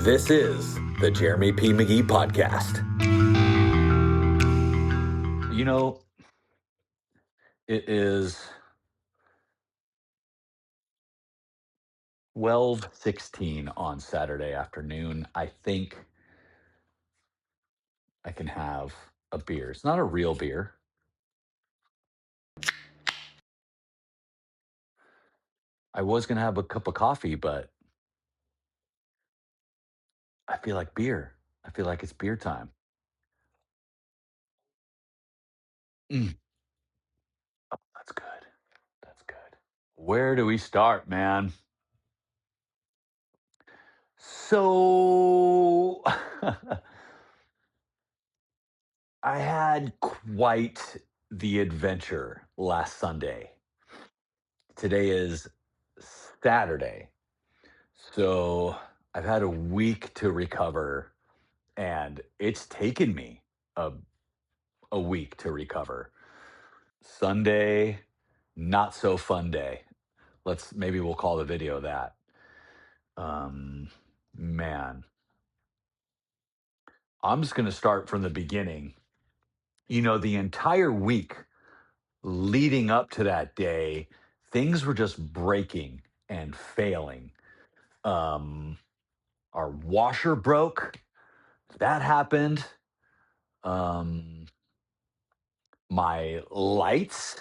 This is the Jeremy P. McGhee podcast. You know, it is 12:16 on Saturday afternoon. I think I can have a beer. It's not a real beer. I was going to have a cup of coffee, but I feel like beer. I feel like it's beer time. Mm, that's good. That's good. Where do we start, man? So I had quite the adventure last Sunday. Today is Saturday. So I've had a week to recover, and it's taken me a, a week to recover. Sunday, not so fun day. Maybe we'll call the video that. Um, man, I'm just going to start from the beginning. The entire week leading up to that day, things were just breaking and failing. Um, our washer broke. That happened. Um, my lights,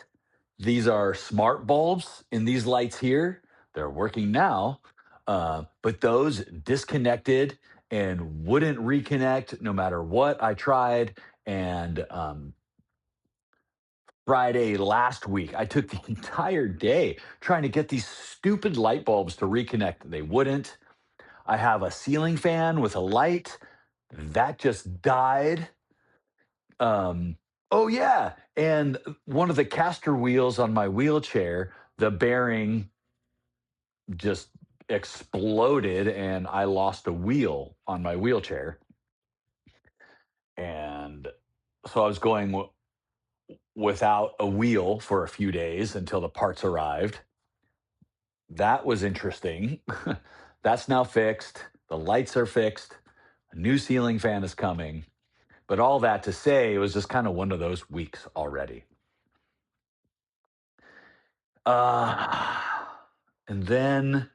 these are smart bulbs in these lights here. They're working now, but those disconnected and wouldn't reconnect no matter what I tried. And Friday last week, I took the entire day trying to get these stupid light bulbs to reconnect. They wouldn't. I have a ceiling fan with a light that just died. Oh yeah, and one of the caster wheels on my wheelchair, the bearing just exploded, and I lost a wheel on my wheelchair. And so I was going without a wheel for a few days until the parts arrived. That was interesting. That's now fixed. The lights are fixed. A new ceiling fan is coming. But all that to say, it was just kind of one of those weeks already. Uh, and then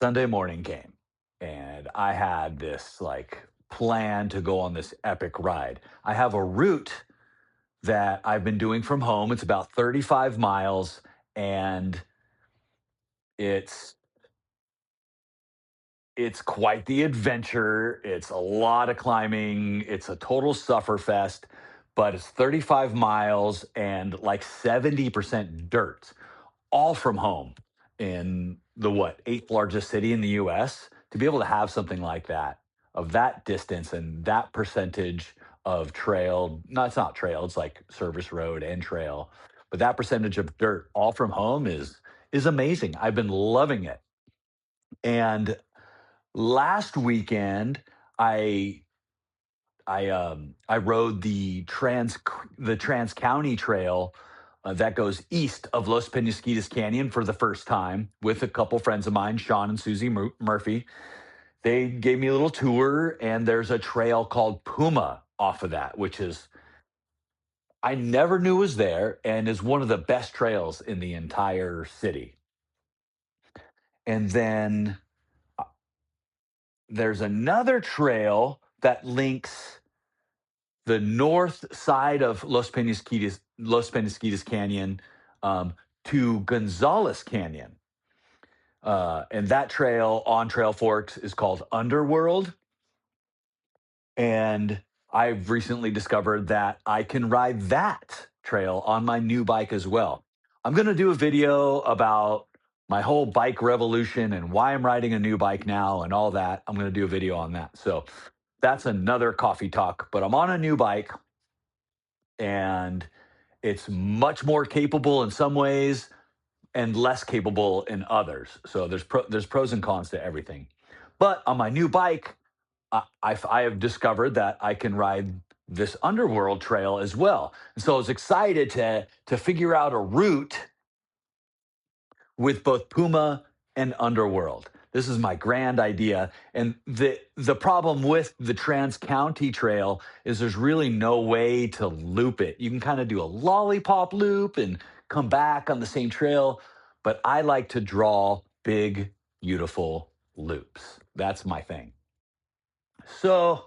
Sunday morning came, and I had this plan to go on this epic ride. I have a route that I've been doing from home. It's about 35 miles, and it's it's quite the adventure. It's a lot of climbing. It's a total sufferfest, but it's 35 miles and like 70% dirt, all from home in the eighth largest city in the US. To be able to have something like that of that distance and that percentage of trail, no, it's not trail, it's like service road and trail, but that percentage of dirt all from home is amazing. I've been loving it. And last weekend, I I rode the Trans County Trail that goes east of Los Penasquitos Canyon for the first time with a couple friends of mine, Sean and Susie Murphy. They gave me a little tour, and there's a trail called Puma off of that, which is I never knew was there and is one of the best trails in the entire city. And then uh, there's another trail that links the north side of Los Penasquitos Canyon um, to Gonzales Canyon. And that trail on Trail Forks is called Underworld. And I've recently discovered that I can ride that trail on my new bike as well. I'm going to do a video about my whole bike revolution and why I'm riding a new bike now and all that. I'm going to do a video on that. So that's another coffee talk, but I'm on a new bike, and it's much more capable in some ways and less capable in others. So there's pros and cons to everything. But on my new bike, I have discovered that I can ride this underworld trail as well. And so I was excited to figure out a route with both Puma and Underworld. This is my grand idea. And the problem with the Trans County Trail is there's really no way to loop it. You can kind of do a lollipop loop and come back on the same trail, but I like to draw big, beautiful loops. That's my thing. So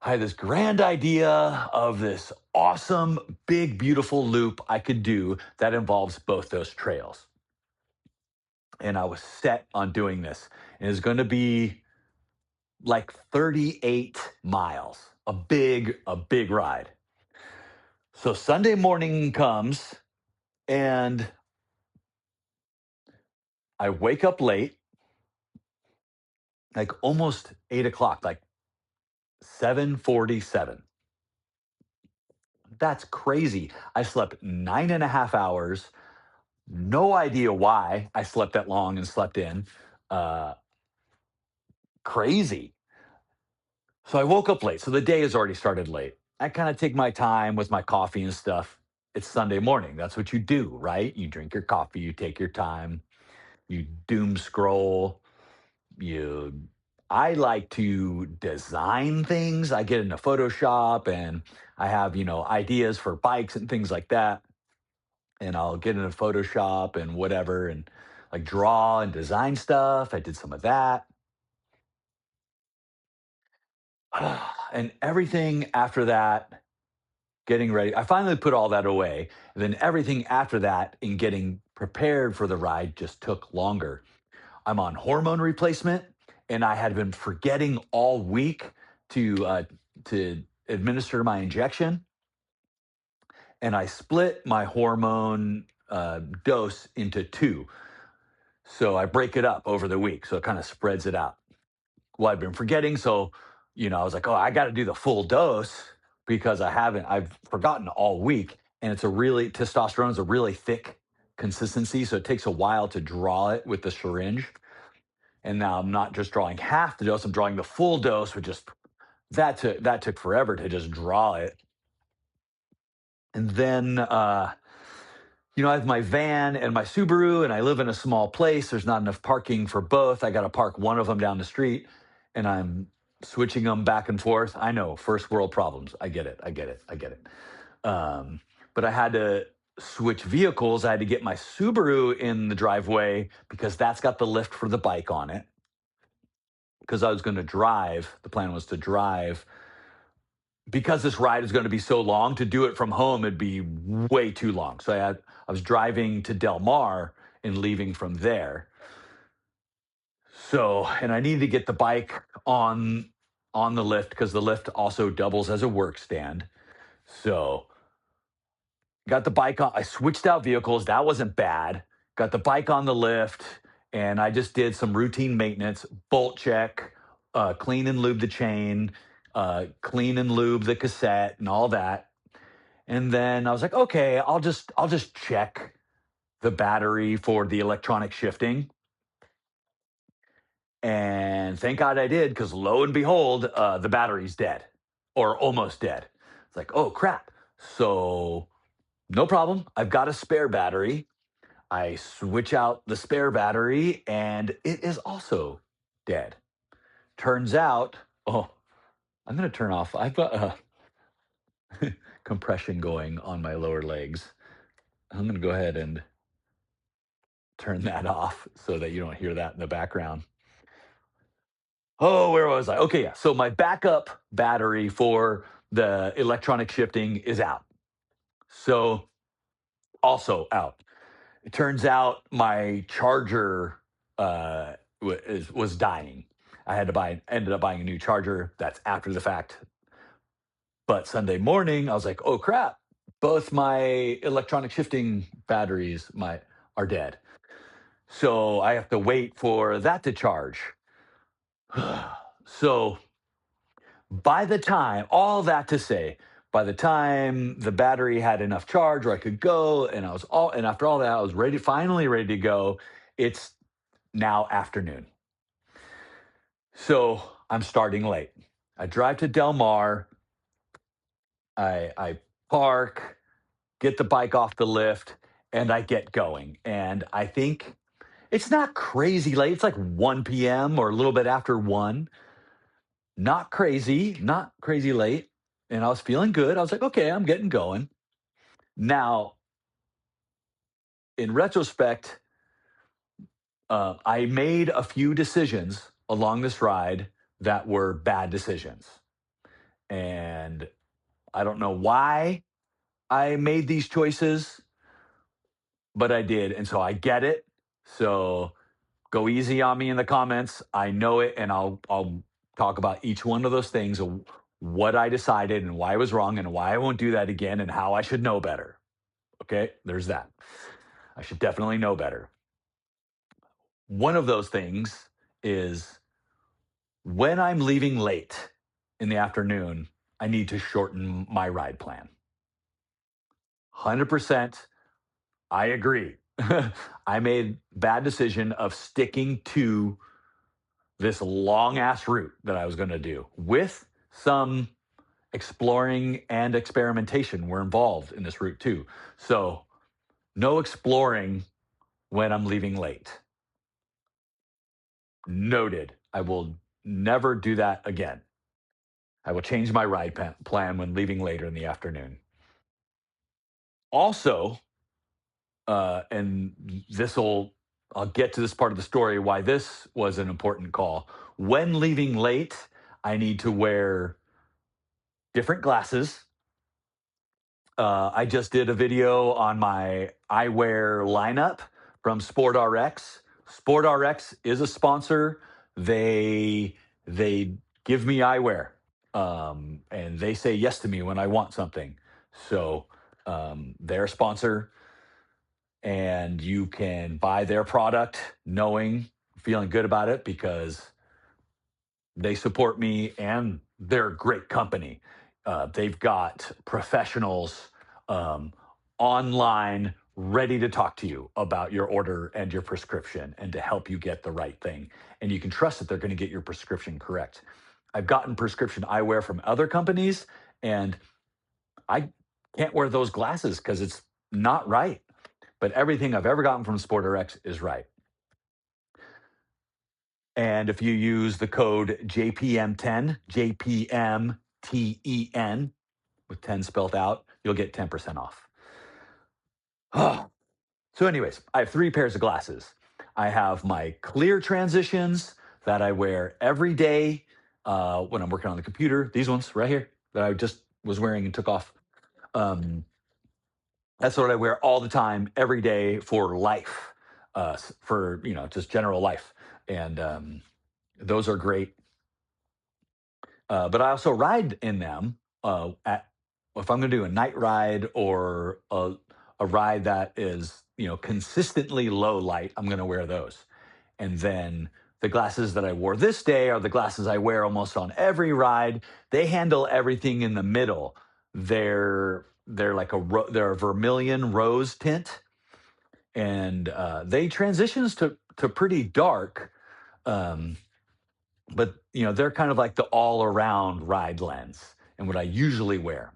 I had this grand idea of this awesome, big, beautiful loop I could do that involves both those trails. And I was set on doing this. And it's going to be like 38 miles, a big ride. So Sunday morning comes and I wake up late, like almost 8 o'clock, like 7:47. That's crazy. I slept 9.5 hours. No idea why I slept that long and slept in. Uh, Crazy. So I woke up late. So the day has already started late. I kind of take my time with my coffee and stuff. It's Sunday morning. That's what you do, right? You drink your coffee, you take your time, you doom scroll, you I like to design things. I get into Photoshop and I have, ideas for bikes and things like that. And I'll get into Photoshop and whatever and like draw and design stuff. I did some of that. And everything after that, getting ready. I finally put all that away. And then everything after that in getting prepared for the ride just took longer. I'm on hormone replacement, and I had been forgetting all week to administer my injection, and I split my hormone dose into two. So I break it up over the week, so it kind of spreads it out. Well, I've been forgetting, so I was like, oh, I got to do the full dose because I've forgotten all week, and it's a really testosterone is a really thick consistency, so it takes a while to draw it with the syringe. And now I'm not just drawing half the dose; I'm drawing the full dose, which just that took forever to just draw it. And then I have my van and my Subaru, and I live in a small place. There's not enough parking for both. I got to park one of them down the street, and I'm switching them back and forth. I know, first world problems. I get it. I get it. I get it. But I had to switch vehicles. I had to get my Subaru in the driveway because that's got the lift for the bike on it. Because I was going to drive. The plan was to drive because this ride is going to be so long. To do it from home, it'd be way too long. So I was driving to Del Mar and leaving from there. So, and I needed to get the bike on the lift because the lift also doubles as a work stand. So, got the bike on. I switched out vehicles. That wasn't bad. Got the bike on the lift, and I just did some routine maintenance, bolt check, clean and lube the chain, clean and lube the cassette, and all that. And then I was like, okay, I'll just check the battery for the electronic shifting. And thank God I did, because lo and behold, the battery's dead or almost dead. It's like, oh crap. So no problem. I've got a spare battery. I switch out the spare battery and it is also dead. Turns out, oh, I'm going to turn off. I've got compression going on my lower legs. I'm going to go ahead and turn that off so that you don't hear that in the background. Oh, where was I? Okay, yeah. So my backup battery for the electronic shifting is out. So also out. It turns out my charger was dying. I had to ended up buying a new charger. That's after the fact. But Sunday morning, I was like, oh crap, both my electronic shifting batteries are dead. So I have to wait for that to charge. So all that to say, by the time the battery had enough charge where I could go, and after all that, I was finally ready to go. It's now afternoon. So I'm starting late. I drive to Del Mar. I park, get the bike off the lift, and I get going. And I think It's not crazy late. It's like 1 p.m. or a little bit after 1. Not crazy late. And I was feeling good. I was like, okay, I'm getting going. Now, in retrospect, I made a few decisions along this ride that were bad decisions. And I don't know why I made these choices, but I did. And so I get it. So go easy on me in the comments. I know it, and I'll talk about each one of those things, what I decided and why I was wrong and why I won't do that again and how I should know better. Okay, there's that. I should definitely know better. One of those things is when I'm leaving late in the afternoon, I need to shorten my ride plan. 100%, I agree. I made bad decision of sticking to this long ass route that I was going to do with some exploring and experimentation were involved in this route too. So, no exploring when I'm leaving late. Noted. I will never do that again. I will change my ride plan when leaving later in the afternoon. Also, and this will, I'll get to this part of the story why this was an important call. When leaving late, I need to wear different glasses. I just did a video on my eyewear lineup from SportRx. SportRx is a sponsor. They give me eyewear, and they say yes to me when I want something. So they're a sponsor, and you can buy their product knowing, feeling good about it because they support me and they're a great company. They've got professionals um, online ready to talk to you about your order and your prescription and to help you get the right thing. And you can trust that they're going to get your prescription correct. I've gotten prescription eyewear from other companies and I can't wear those glasses because it's not right. But everything I've ever gotten from SportRx is right. And if you use the code JPM10, JPMTEN, with 10 spelled out, you'll get 10% off. So, anyways, I have 3 pairs of glasses. I have my clear transitions that I wear every day when I'm working on the computer. These ones right here that I just was wearing and took off. Um, that's what I wear all the time, every day for life, for just general life, and those are great. But I also ride in them at if I'm going to do a night ride or a ride that is consistently low light. I'm going to wear those, and then the glasses that I wore this day are the glasses I wear almost on every ride. They handle everything in the middle. They're like they're a vermilion rose tint, and they transitions to pretty dark. Um, but they're kind of like the all around ride lens and what I usually wear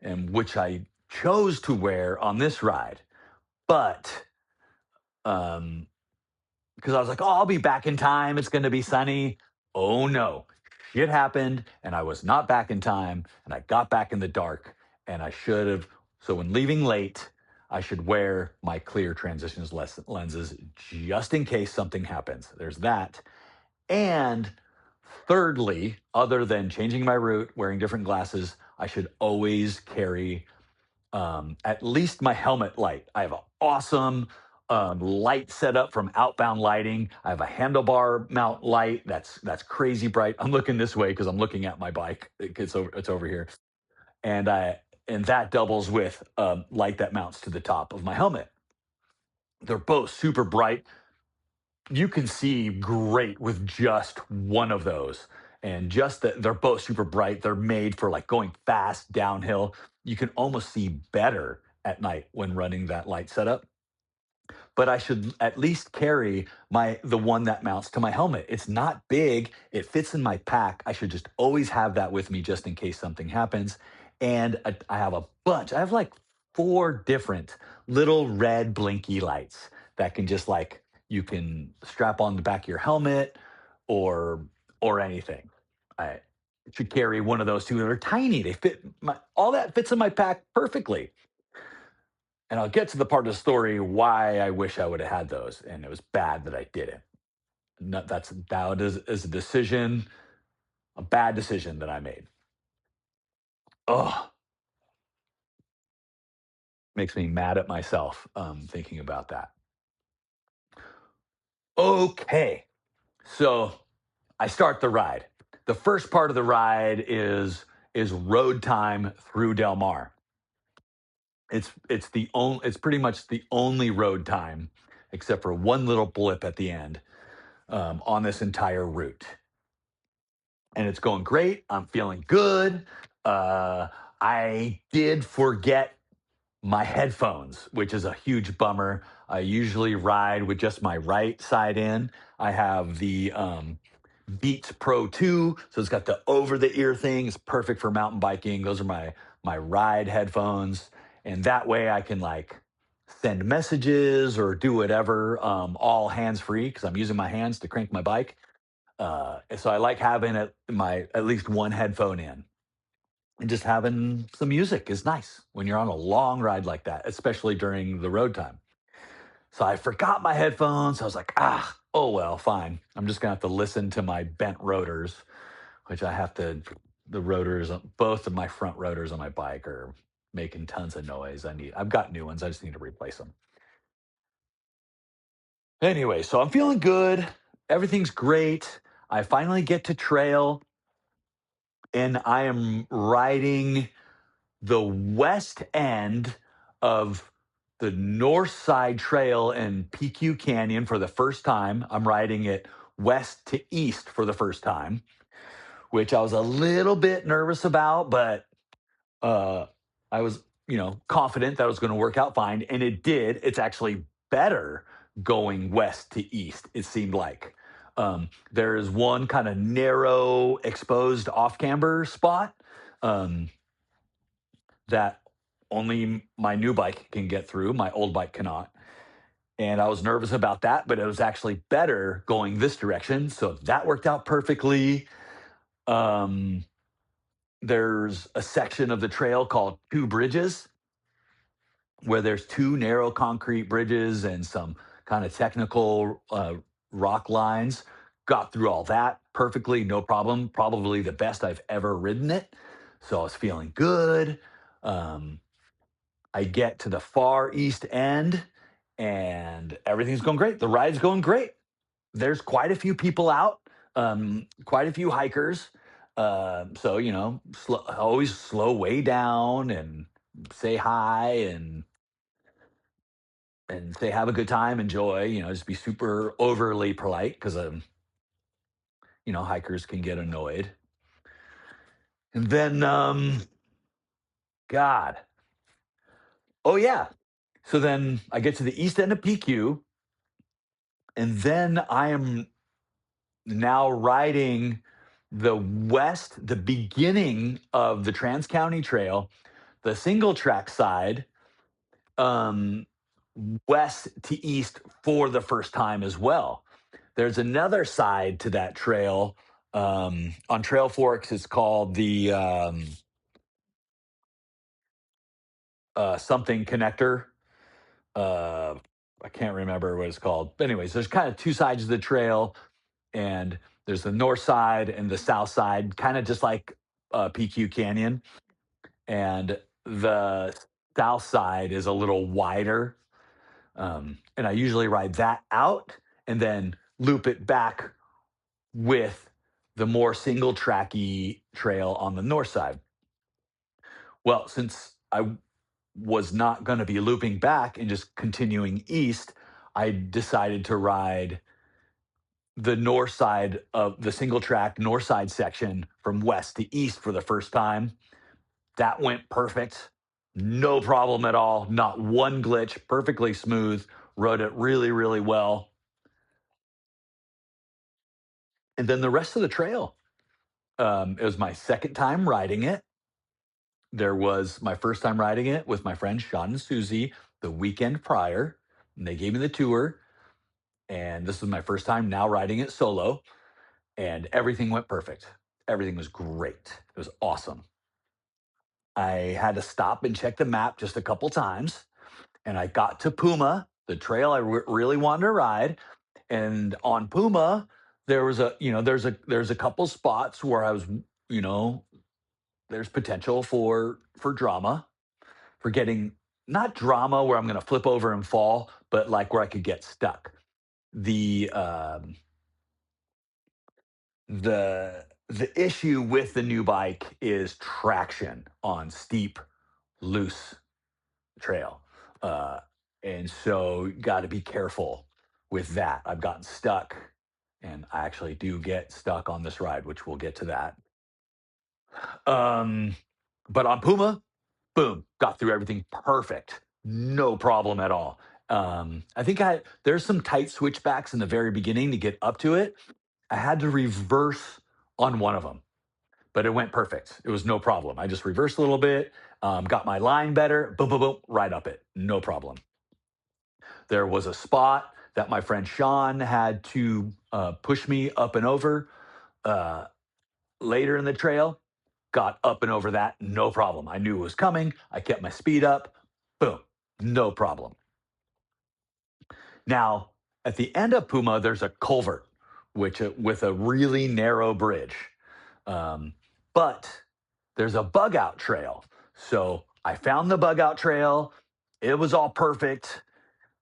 and which I chose to wear on this ride. But um because I was like, oh, I'll be back in time, it's going to be sunny. Oh no, shit happened and I was not back in time and I got back in the dark, and I should have. So when leaving late, I should wear my clear transitions lenses just in case something happens. There's that. And thirdly, other than changing my route, wearing different glasses, I should always carry at least my helmet light. I have an awesome light setup from Outbound Lighting. I have a handlebar mount light that's crazy bright. I'm looking this way because I'm looking at my bike. It's over here, and that doubles with light that mounts to the top of my helmet. They're both super bright. You can see great with just one of those, and just that they're both super bright. They're made for like going fast downhill. You can almost see better at night when running that light setup. But I should at least carry the one that mounts to my helmet. It's not big, it fits in my pack. I should just always have that with me just in case something happens. And I have a bunch. I have like 4 different little red blinky lights that can just like you can strap on the back of your helmet or anything. I should carry one of those too. They're tiny. They fit my all that fits in my pack perfectly. And I'll get to the part of the story why I wish I would have had those, and it was bad that I didn't. No, is a decision, a bad decision that I made. Oh, makes me mad at myself thinking about that. Okay, so I start the ride. The first part of the ride is road time through Del Mar. It's pretty much the only road time, except for one little blip at the end on this entire route, and it's going great. I'm feeling good. Uh, I did forget my headphones, which is a huge bummer. I usually ride with just my right side in. I have the Beats Pro 2, so it's got the over the ear thing. It's perfect for mountain biking. Those are my ride headphones, and that way I can like send messages or do whatever, all hands free because I'm using my hands to crank my bike. So I like having my at least one headphone in, and just having some music is nice when you're on a long ride like that, especially during the road time. So I forgot my headphones. I was like, oh well, fine. I'm just gonna have to listen to my bent rotors, which I have to. The rotors, both of my front rotors on my bike are making tons of noise. I've got new ones. I just need to replace them. Anyway, so I'm feeling good. Everything's great. I finally get to trail, and I am riding the west end of the North Side Trail in PQ Canyon for the first time. I'm riding it west to east for the first time, which I was a little bit nervous about, but uh, I was, confident that it was going to work out fine, and it did. It's actually better going west to east. It seemed like there is one kind of narrow, exposed off camber spot. Um, that only my new bike can get through. My old bike cannot. And I was nervous about that, but it was actually better going this direction. So that worked out perfectly. Um, there's a section of the trail called Two Bridges, where there's two narrow concrete bridges and some kind of technical rock lines. Got through all that perfectly, no problem. Probably the best I've ever ridden it. So I was feeling good. Um, I get to the far east end and everything's going great. The ride's going great. There's quite a few people out, quite a few hikers. So, always slow way down and say hi and say have a good time, enjoy, just be super overly polite because, hikers can get annoyed. And then, God, oh yeah. So then I get to the east end of PQ, and then I am now riding the beginning of the Trans County Trail, the single track side, um, west to east for the first time as well. There's another side to that trail on Trail Forks. It's called the something connector. Uh, I can't remember what it's called. But anyways, there's kind of two sides of the trail, and there's the north side and the south side, kind of just like PQ Canyon. And the south side is a little wider. And I usually ride that out and then loop it back with the more single tracky trail on the north side. Well, since I was not going to be looping back and just continuing east, I decided to ride the north side of the single track north side section from west to east for the first time. That went perfect. No problem at all. Not one glitch. Perfectly smooth. Rode it really, really well. And then the rest of the trail, it was my second time riding it. There was my first time riding it with my friends Sean and Susie the weekend prior. and they gave me the tour. And this was my first time now riding it solo, and everything went perfect. Everything was great. It was awesome. I had to stop and check the map just a couple times, and I got to Puma, the trail I really wanted to ride. And on Puma, there was there's a couple spots where I was, you know, there's potential for drama, for getting, not drama where I'm going to flip over and fall, but like where I could get stuck. The the issue with the new bike is traction on steep, loose trail. Uh, and so got to be careful with that. I've gotten stuck, and I actually do get stuck on this ride, which we'll get to that. Um, but on Puma, boom, got through everything perfect. No problem at all. I think there's some tight switchbacks in the very beginning to get up to it. I had to reverse on one of them, but it went perfect. It was no problem. I just reversed a little bit, got my line better, boom, boom, boom, right up it. No problem. There was a spot that my friend Sean had to push me up and over uh, later in the trail. Got up and over that, no problem. I knew it was coming. I kept my speed up, boom, no problem. Now, at the end of Puma, there's a culvert, which with a really narrow bridge. Um, but there's a bug out trail. So I found the bug out trail. It was all perfect.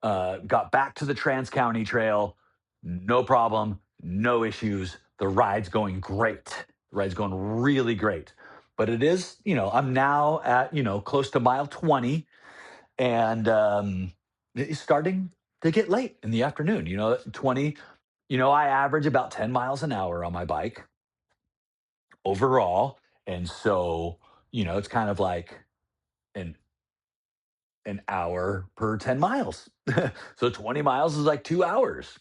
Got back to the Trans County Trail. No problem. No issues. The ride's going great. The ride's going really great. But it is, I'm now at, close to mile 20, and it's starting to get late in the afternoon. 20, I average about 10 miles an hour on my bike overall. And so, it's kind of like an hour per 10 miles. So 20 miles is like 2 hours.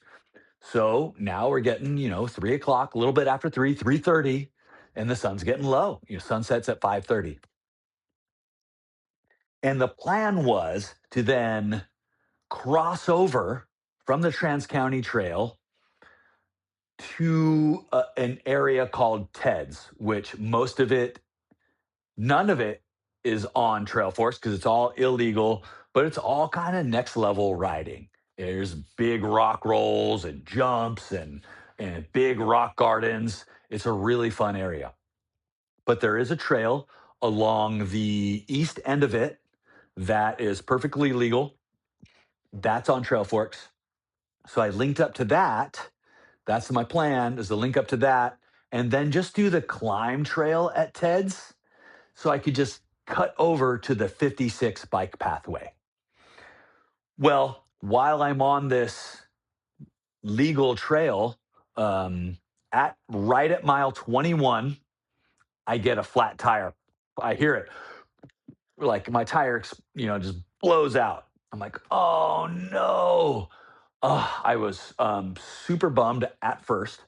So now we're getting, 3 o'clock, a little bit after 3:30, and the sun's getting low. Sunsets at 5:30. And the plan was to then cross over from the Trans County Trail to an area called Ted's, which none of it is on Trail Force because it's all illegal, but it's all kind of next level riding. There's big rock rolls and jumps and big rock gardens. It's a really fun area. But there is a trail along the east end of it that is perfectly legal. That's on Trail Forks. So I linked up to that. That's my plan, is to link up to that and then just do the climb trail at Ted's, so I could just cut over to the 56 bike pathway. Well, while I'm on this legal trail, at right at mile 21, I get a flat tire. I hear it, like my tire, just blows out. I'm like, oh no. I was super bummed at first,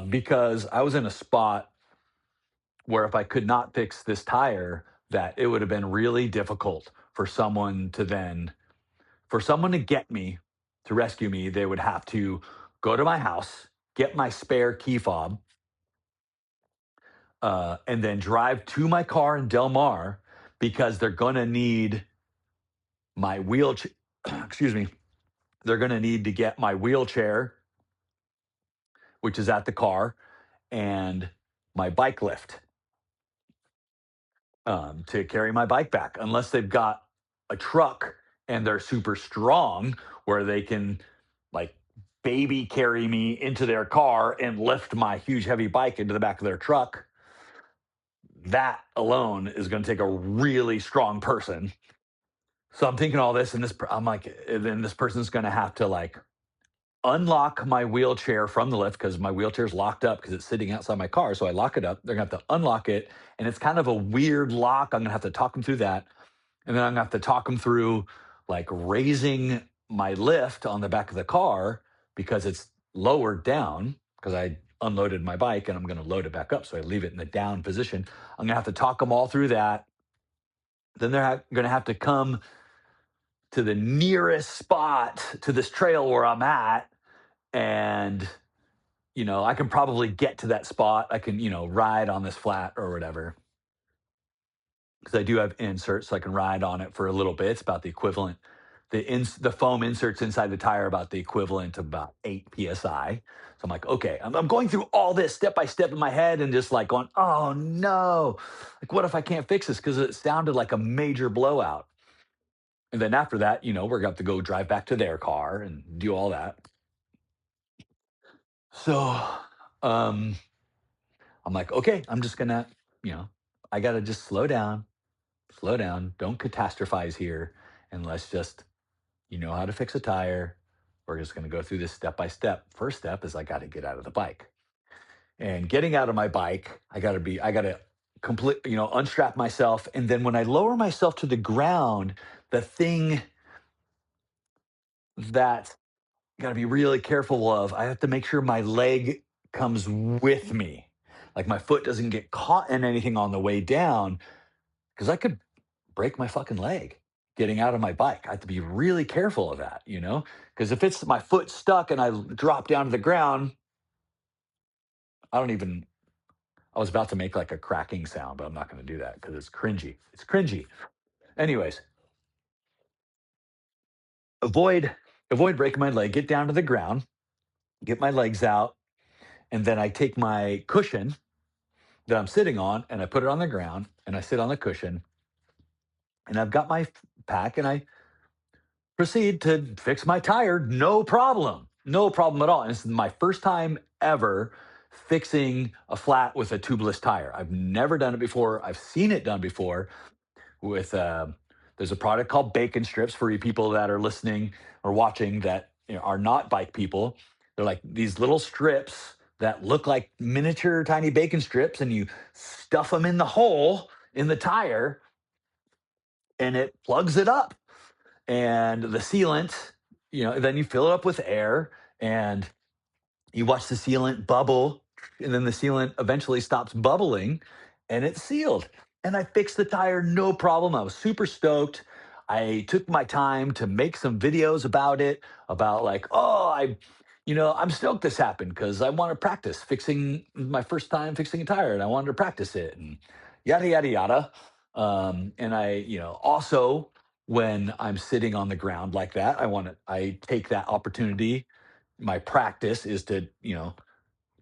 because I was in a spot where if I could not fix this tire, that it would have been really difficult for someone to get me, to rescue me. They would have to go to my house, get my spare key fob, and then drive to my car in Del Mar, because they're going to need my wheelchair. Excuse me. They're going to need to get my wheelchair, which is at the car, and my bike lift, to carry my bike back, unless they've got a truck and they're super strong where they can, like, baby carry me into their car and lift my huge heavy bike into the back of their truck. That alone is going to take a really strong person. So I'm thinking all this, and I'm like, then this person's going to have to, like, unlock my wheelchair from the lift, because my wheelchair's locked up because it's sitting outside my car. So I lock it up. They're going to have to unlock it. And it's kind of a weird lock. I'm going to have to talk them through that. And then I'm going to have to talk them through, like, raising my lift on the back of the car because it's lowered down, because I unloaded my bike and I'm going to load it back up. So I leave it in the down position. I'm going to have to talk them all through that. Then they're going to have to come to the nearest spot to this trail where I'm at, and I can probably get to that spot. I can, ride on this flat or whatever, because I do have inserts, so I can ride on it for a little bit. It's about the equivalent. The foam inserts inside the tire are about the equivalent of about 8 psi. So I'm like, okay, I'm going through all this step by step in my head and just like going, oh no, like what if I can't fix this? Because it sounded like a major blowout. And then after that, we're going to have to go drive back to their car and do all that. So um, I'm like, okay, I'm just gonna, you know, I gotta just slow down, don't catastrophize here, and let's just, how to fix a tire. We're just gonna go through this step by step. First step is I gotta get out of the bike. And getting out of my bike, I gotta unstrap myself. And then when I lower myself to the ground, the thing that got to be really careful of. I have to make sure my leg comes with me. Like my foot doesn't get caught in anything on the way down, because I could break my fucking leg getting out of my bike. I have to be really careful of that, because if it's my foot stuck and I drop down to the ground, I don't even, I was about to make like a cracking sound, but I'm not going to do that because it's cringy. It's cringy. Anyways, avoid avoid breaking my leg, get down to the ground, get my legs out, and then I take my cushion that I'm sitting on and I put it on the ground and I sit on the cushion and I've got my pack and I proceed to fix my tire. No problem. No problem at all. And this is my first time ever fixing a flat with a tubeless tire. I've never done it before. I've seen it done before with there's a product called bacon strips for you people that are listening or watching that are not bike people. They're like these little strips that look like miniature tiny bacon strips, and you stuff them in the hole in the tire and it plugs it up. And the sealant, then you fill it up with air and you watch the sealant bubble, and then the sealant eventually stops bubbling and it's sealed. And I fixed the tire, no problem. I was super stoked. I took my time to make some videos about it, about like, oh, I'm stoked this happened because I want to practice fixing my first time fixing a tire and I wanted to practice it and yada, yada, yada. And also when I'm sitting on the ground like that, I take that opportunity. My practice is to,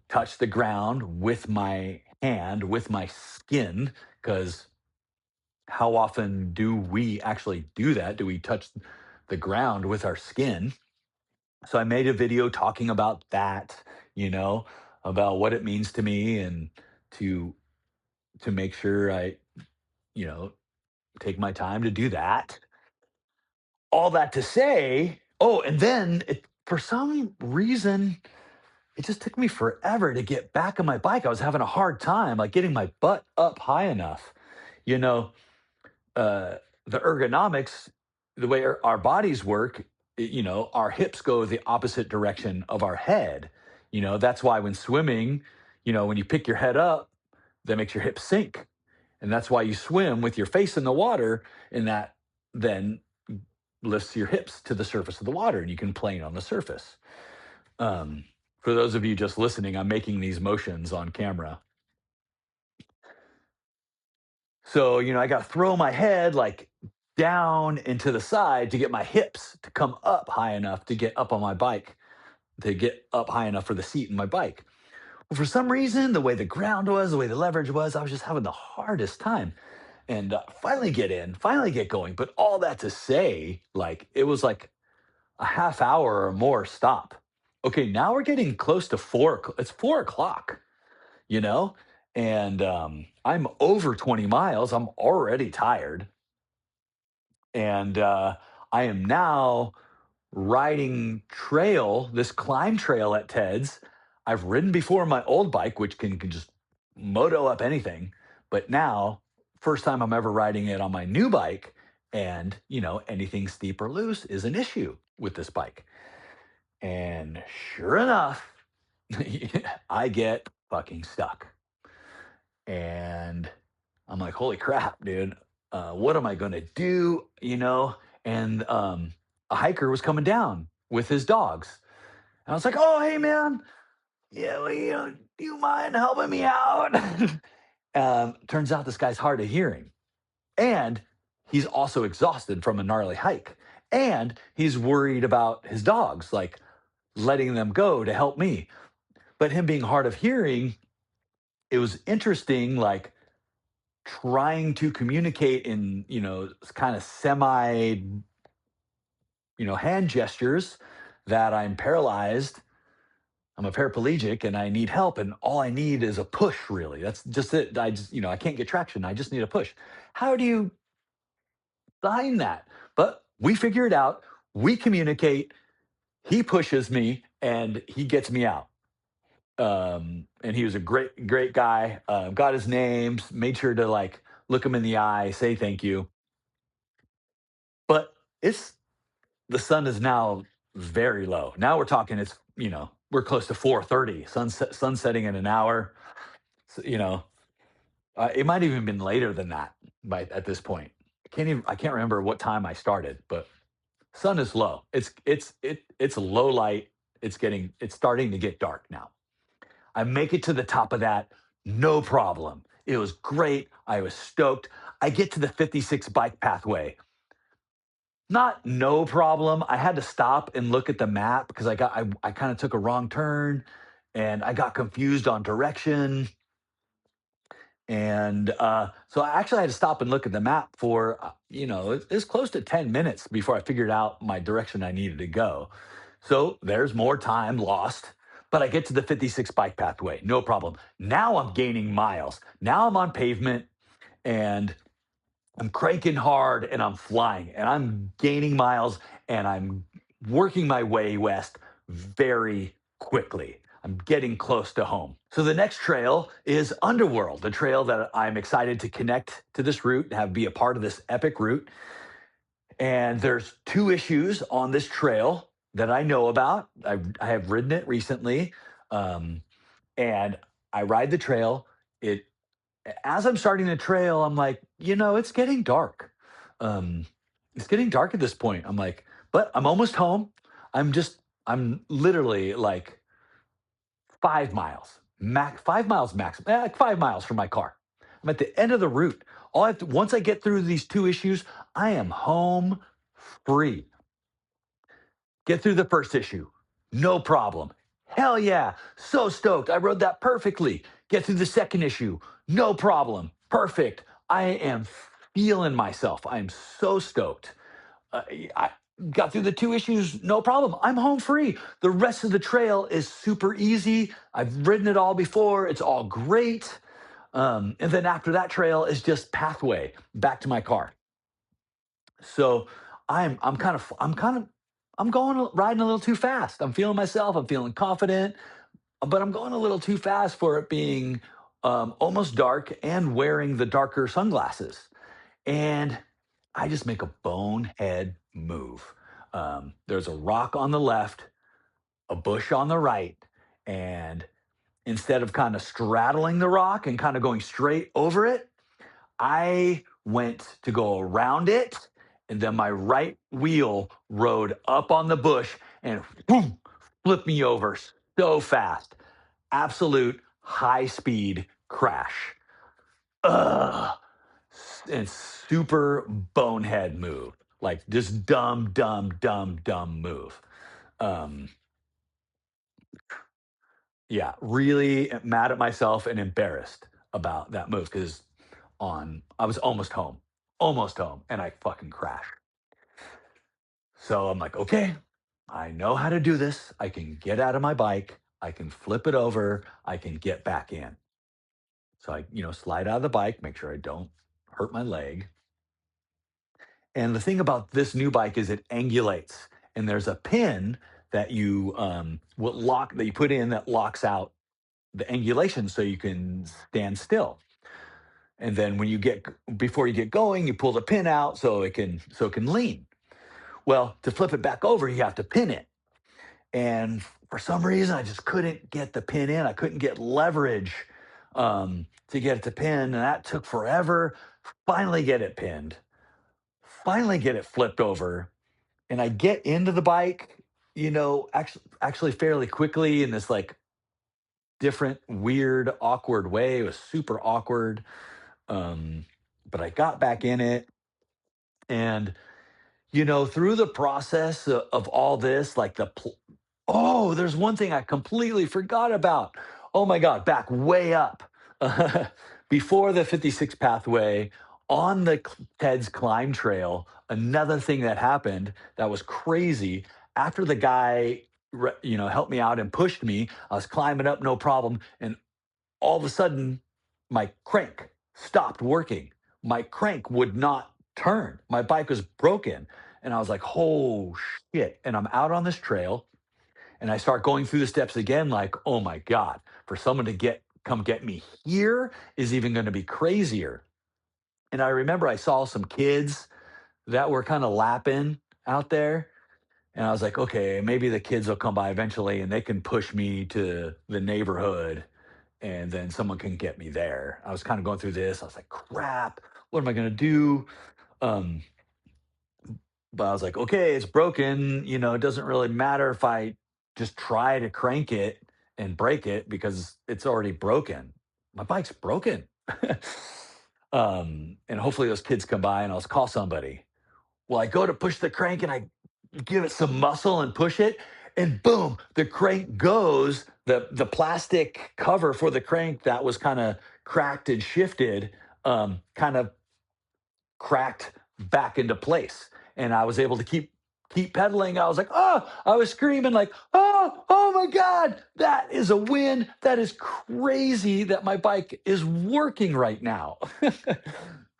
touch the ground with my hand, with my skin, because how often do we actually do that? Do we touch the ground with our skin? So I made a video talking about that, you know, about what it means to me and to make sure I, you know, take my time to do that. All that to say, oh, and then for some reason it just took me forever to get back on my bike. I was having a hard time, like getting my butt up high enough. You know, uh, the ergonomics, the way our bodies work, our hips go the opposite direction of our head. That's why when swimming, when you pick your head up, that makes your hips sink. And that's why you swim with your face in the water, and that then lifts your hips to the surface of the water and you can plane on the surface. Um, for those of you just listening, I'm making these motions on camera. So, I got to throw my head like down into the side to get my hips to come up high enough to get up on my bike, to get up high enough for the seat in my bike. Well, for some reason, the way the ground was, the way the leverage was, I was just having the hardest time. And finally get in, finally get going. But all that to say, like, it was like a half hour or more stop. Okay, now we're getting close to it's 4 o'clock, you know? And I'm over 20 miles. I'm already tired. And I am now riding trail, this climb trail at Ted's. I've ridden before on my old bike, which can just moto up anything. But now, first time I'm ever riding it on my new bike. And, anything steep or loose is an issue with this bike. And sure enough, I get fucking stuck. And I'm like, holy crap, dude. What am I going to do? and a hiker was coming down with his dogs. And I was like, "Oh, hey, man, yeah, well, do you mind helping me out?" Turns out this guy's hard of hearing, and he's also exhausted from a gnarly hike, and he's worried about his dogs, like letting them go to help me. But him being hard of hearing, it was interesting, like trying to communicate in kind of semi hand gestures that I'm paralyzed. I'm a paraplegic and I need help, and all I need is a push. Really, that's just it. I just I can't get traction. I just need a push. How do you find that? But we figure it out. We communicate. He pushes me and he gets me out. And he was a great guy. Got his names, made sure to like look him in the eye, say thank you. But it's the sun is now very low. Now we're talking. It's we're close to 4:30. Sun setting in an hour. So, it might even been later than that by at this point. I can't remember what time I started, but sun is low. It's low light. It's starting to get dark now. I make it to the top of that, no problem. It was great. I was stoked. I get to the 56 bike pathway. Not no problem. I had to stop and look at the map because I kind of took a wrong turn and I got confused on direction. And so I actually had to stop and look at the map for, it's close to 10 minutes before I figured out my direction I needed to go. So there's more time lost, but I get to the 56 bike pathway, no problem. Now I'm gaining miles. Now I'm on pavement and I'm cranking hard and I'm flying and I'm gaining miles and I'm working my way west very quickly. I'm getting close to home. So the next trail is Underworld, the trail that I'm excited to connect to this route and have be a part of this epic route. And there's two issues on this trail that I know about. I have ridden it recently, um, and I ride the trail. It As I'm starting the trail, I'm like, it's getting dark. Um, it's getting dark at this point. I'm like, but I'm almost home. I'm literally like 5 miles, 5 miles max, like 5 miles from my car. I'm at the end of the route. Once I get through these two issues, I am home free. Get through the first issue. No problem. Hell yeah. So stoked. I rode that perfectly. Get through the second issue. No problem. Perfect. I am feeling myself. I am so stoked. I got through the two issues. No problem. I'm home free. The rest of the trail is super easy. I've ridden it all before. It's all great. And then after that trail is just pathway back to my car. So I'm going riding a little too fast. I'm feeling myself. I'm feeling confident, but I'm going a little too fast for it being almost dark and wearing the darker sunglasses. And I just make a bonehead move. There's a rock on the left, a bush on the right, and instead of kind of straddling the rock and kind of going straight over it, I went to go around it, and then my right wheel rode up on the bush and boom, flipped me over so fast. Absolute high speed crash. Ugh. And super bonehead move. Like just dumb move. Um, yeah, really mad at myself and embarrassed about that move because I was almost home, and I fucking crashed. So I'm like, okay, I know how to do this. I can get out of my bike. I can flip it over. I can get back in. So I, slide out of the bike, make sure I don't hurt my leg. And the thing about this new bike is it angulates, and there's a pin that you will lock that you put in that locks out the angulation so you can stand still. And then when you get before you get going, you pull the pin out so it can lean. Well, to flip it back over, you have to pin it. And for some reason, I just couldn't get the pin in. I couldn't get leverage to get it to pin, and that took forever. Finally, get it pinned. finally get it flipped over, and I get into the bike, actually fairly quickly in this like different, weird, awkward way. It was super awkward. Um, but I got back in it, and through the process of all this, like oh, there's one thing I completely forgot about. Oh my God, back way up before the 56 pathway on the Ted's climb trail. Another thing that happened that was crazy after the guy, helped me out and pushed me. I was climbing up, no problem. And all of a sudden, my crank stopped working. My crank would not turn. My bike was broken. And I was like, oh shit. And I'm out on this trail and I start going through the steps again, like, oh my God, for someone to come get me here is even going to be crazier. And I remember I saw some kids that were kind of lapping out there. And I was like, okay, maybe the kids will come by eventually and they can push me to the neighborhood and then someone can get me there. I was kind of going through this. I was like, crap, what am I going to do? Um, but I was like, okay, it's broken. It doesn't really matter if I just try to crank it and break it because it's already broken. My bike's broken. And hopefully those kids come by and I'll call somebody. Well, I go to push the crank and I give it some muscle and push it, and boom, the crank goes. The plastic cover for the crank that was kind of cracked and shifted, kind of cracked back into place, and I was able to keep pedaling. I was like, oh, I was screaming like, oh my God, that is a win. That is crazy that my bike is working right now.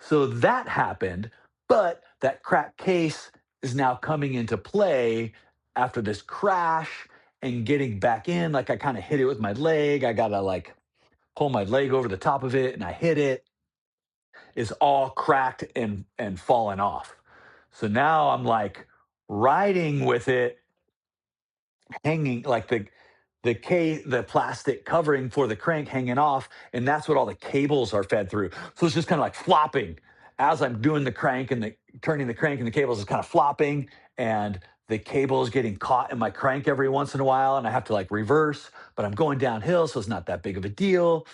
So that happened, but that cracked case is now coming into play after this crash and getting back in. Like I kind of hit it with my leg. I gotta like pull my leg over the top of it and I hit it. Is all cracked and fallen off. So now I'm like riding with it hanging like the plastic covering for the crank hanging off, and that's what all the cables are fed through. So it's just kind of like flopping as I'm doing the crank and the turning the crank, and the cables is kind of flopping, and the cable is getting caught in my crank every once in a while, and I have to like reverse, but I'm going downhill, so it's not that big of a deal.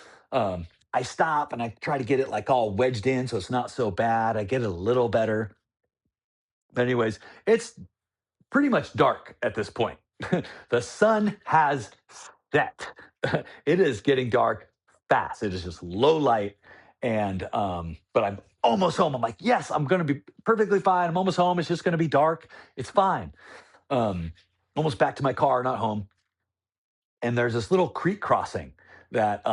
I stop and I try to get it like all wedged in, so it's not so bad. I get it a little better. But anyways, it's pretty much dark at this point. The sun has set. It is getting dark fast. It is just low light. And but I'm almost home. I'm like, yes, I'm gonna be perfectly fine. I'm almost home. It's just gonna be dark. It's fine. Um, Almost back to my car, not home. And there's this little creek crossing that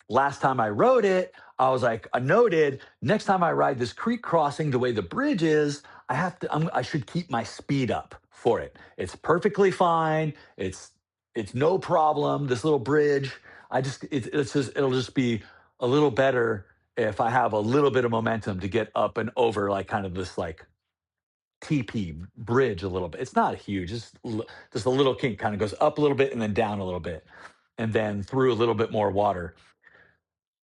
last time I rode it, I was like, I noted next time I ride this creek crossing, the way the bridge is, I should keep my speed up for it. It's perfectly fine. It's no problem. This little bridge, it'll just be a little better if I have a little bit of momentum to get up and over like kind of this like TP bridge a little bit. It's not huge. Just a little kink, kind of goes up a little bit and then down a little bit, and then through a little bit more water.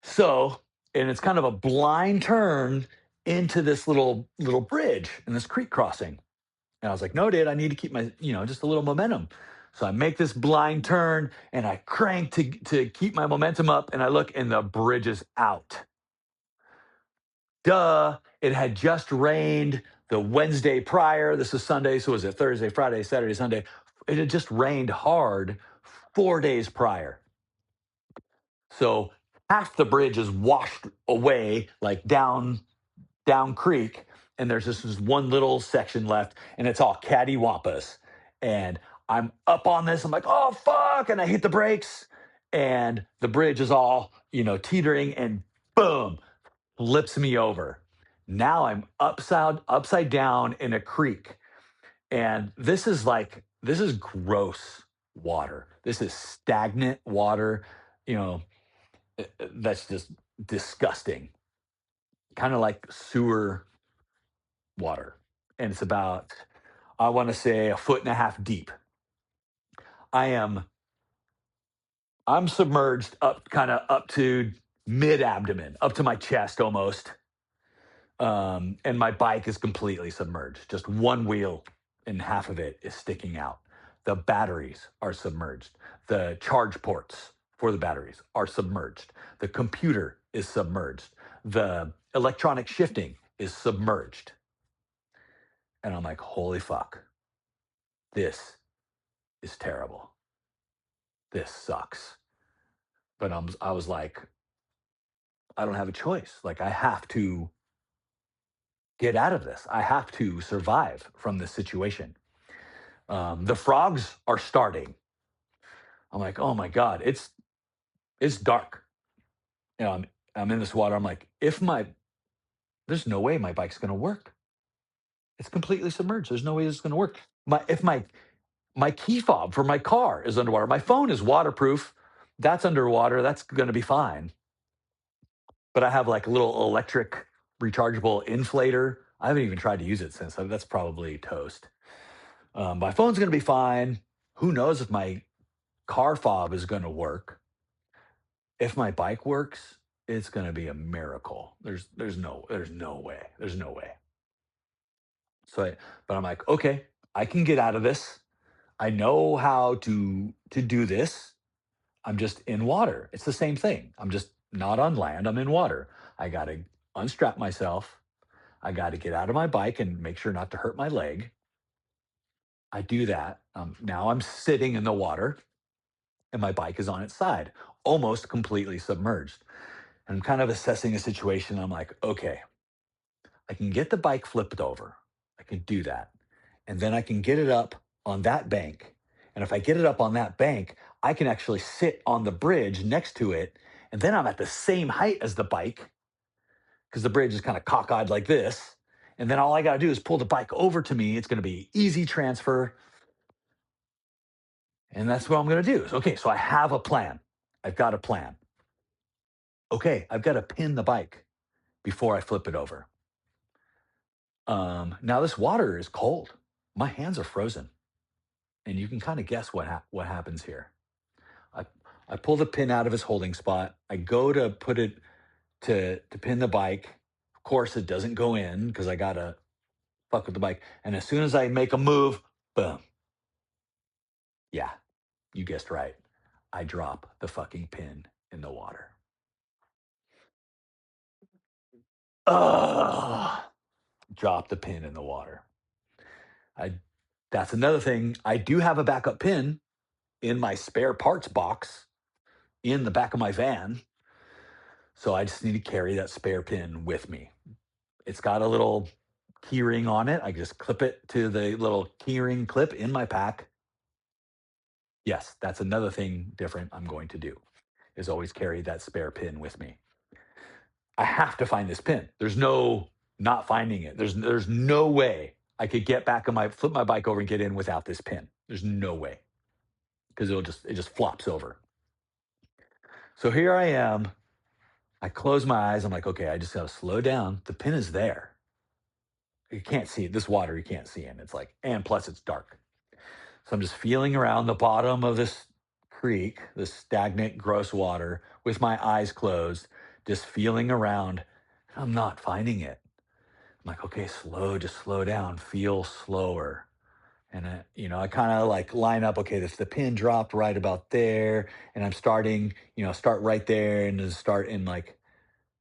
So, and it's kind of a blind turn into this little bridge and this creek crossing. And I was like, no, dude, I need to keep my, just a little momentum. So I make this blind turn and I crank to keep my momentum up, and I look and the bridge is out. Duh, it had just rained the Wednesday prior. This is Sunday, so was it Thursday, Friday, Saturday, Sunday? It had just rained hard 4 days prior. So half the bridge is washed away, like down creek, and there's just this one little section left, and it's all cattywampus. And I'm up on this. I'm like, oh fuck, and I hit the brakes, and the bridge is all teetering, and boom, flips me over. Now I'm upside down in a creek. And this is gross water. This is stagnant water, you know, that's just disgusting. Kind of like sewer water. And it's about, I want to say, a foot and a half deep. I am I'm submerged up kind of up to mid abdomen, up to my chest almost. And my bike is completely submerged. Just one wheel and half of it is sticking out. The batteries are submerged. The charge ports for the batteries are submerged. The computer is submerged. The electronic shifting is submerged. And I'm like, holy fuck, this is terrible. This sucks. But I was like, I don't have a choice. Like, I have to get out of this. I have to survive from this situation. The frogs are starting. I'm like, oh my god, it's dark. You know, I'm in this water. I'm like, there's no way my bike's gonna work. It's completely submerged. There's no way it's gonna work. If my key fob for my car is underwater, my phone is waterproof. That's underwater. That's gonna be fine. But I have like a little electric rechargeable inflator. I haven't even tried to use it since. So that's probably toast. My phone's gonna be fine. Who knows if my car fob is gonna work? If my bike works, it's gonna be a miracle. There's no way. There's no way. So, but I'm like, okay, I can get out of this. I know how to do this. I'm just in water. It's the same thing. I'm just not on land. I'm in water. I gotta unstrap myself. I got to get out of my bike and make sure not to hurt my leg. I do that. Now I'm sitting in the water and my bike is on its side, almost completely submerged. And I'm kind of assessing the situation. I'm like, okay, I can get the bike flipped over. I can do that. And then I can get it up on that bank. And if I get it up on that bank, I can actually sit on the bridge next to it. And then I'm at the same height as the bike because the bridge is kind of cockeyed like this. And then all I got to do is pull the bike over to me. It's going to be easy transfer. And that's what I'm going to do. Okay, so I have a plan. I've got a plan. Okay, I've got to pin the bike before I flip it over. Now this water is cold. My hands are frozen, and you can kind of guess what happens here. I I pull the pin out of its holding spot. I go to put it to pin the bike. Of course, it doesn't go in because I gotta fuck with the bike. And as soon as I make a move, boom. Yeah, you guessed right. I drop the fucking pin in the water. Ugh. Drop the pin in the water. I That's another thing. I do have a backup pin in my spare parts box in the back of my van. So I just need to carry that spare pin with me. It's got a little keyring on it. I just clip it to the little keyring clip in my pack. Yes, that's another thing different I'm going to do is always carry that spare pin with me. I have to find this pin. There's no not finding it. There's no way I could get back on my flip my bike over and get in without this pin. There's no way because it just flops over. So here I am. I close my eyes. I'm like, okay, I just got to slow down. The pin is there. You can't see it. This water you can't see in. It's like, and plus it's dark. So I'm just feeling around the bottom of this creek, this stagnant, gross water with my eyes closed, just feeling around. I'm not finding it. I'm like, okay, just slow down, feel slower. And I kind of like line up, okay, if the pin dropped right about there, and I'm starting, start right there and then start in like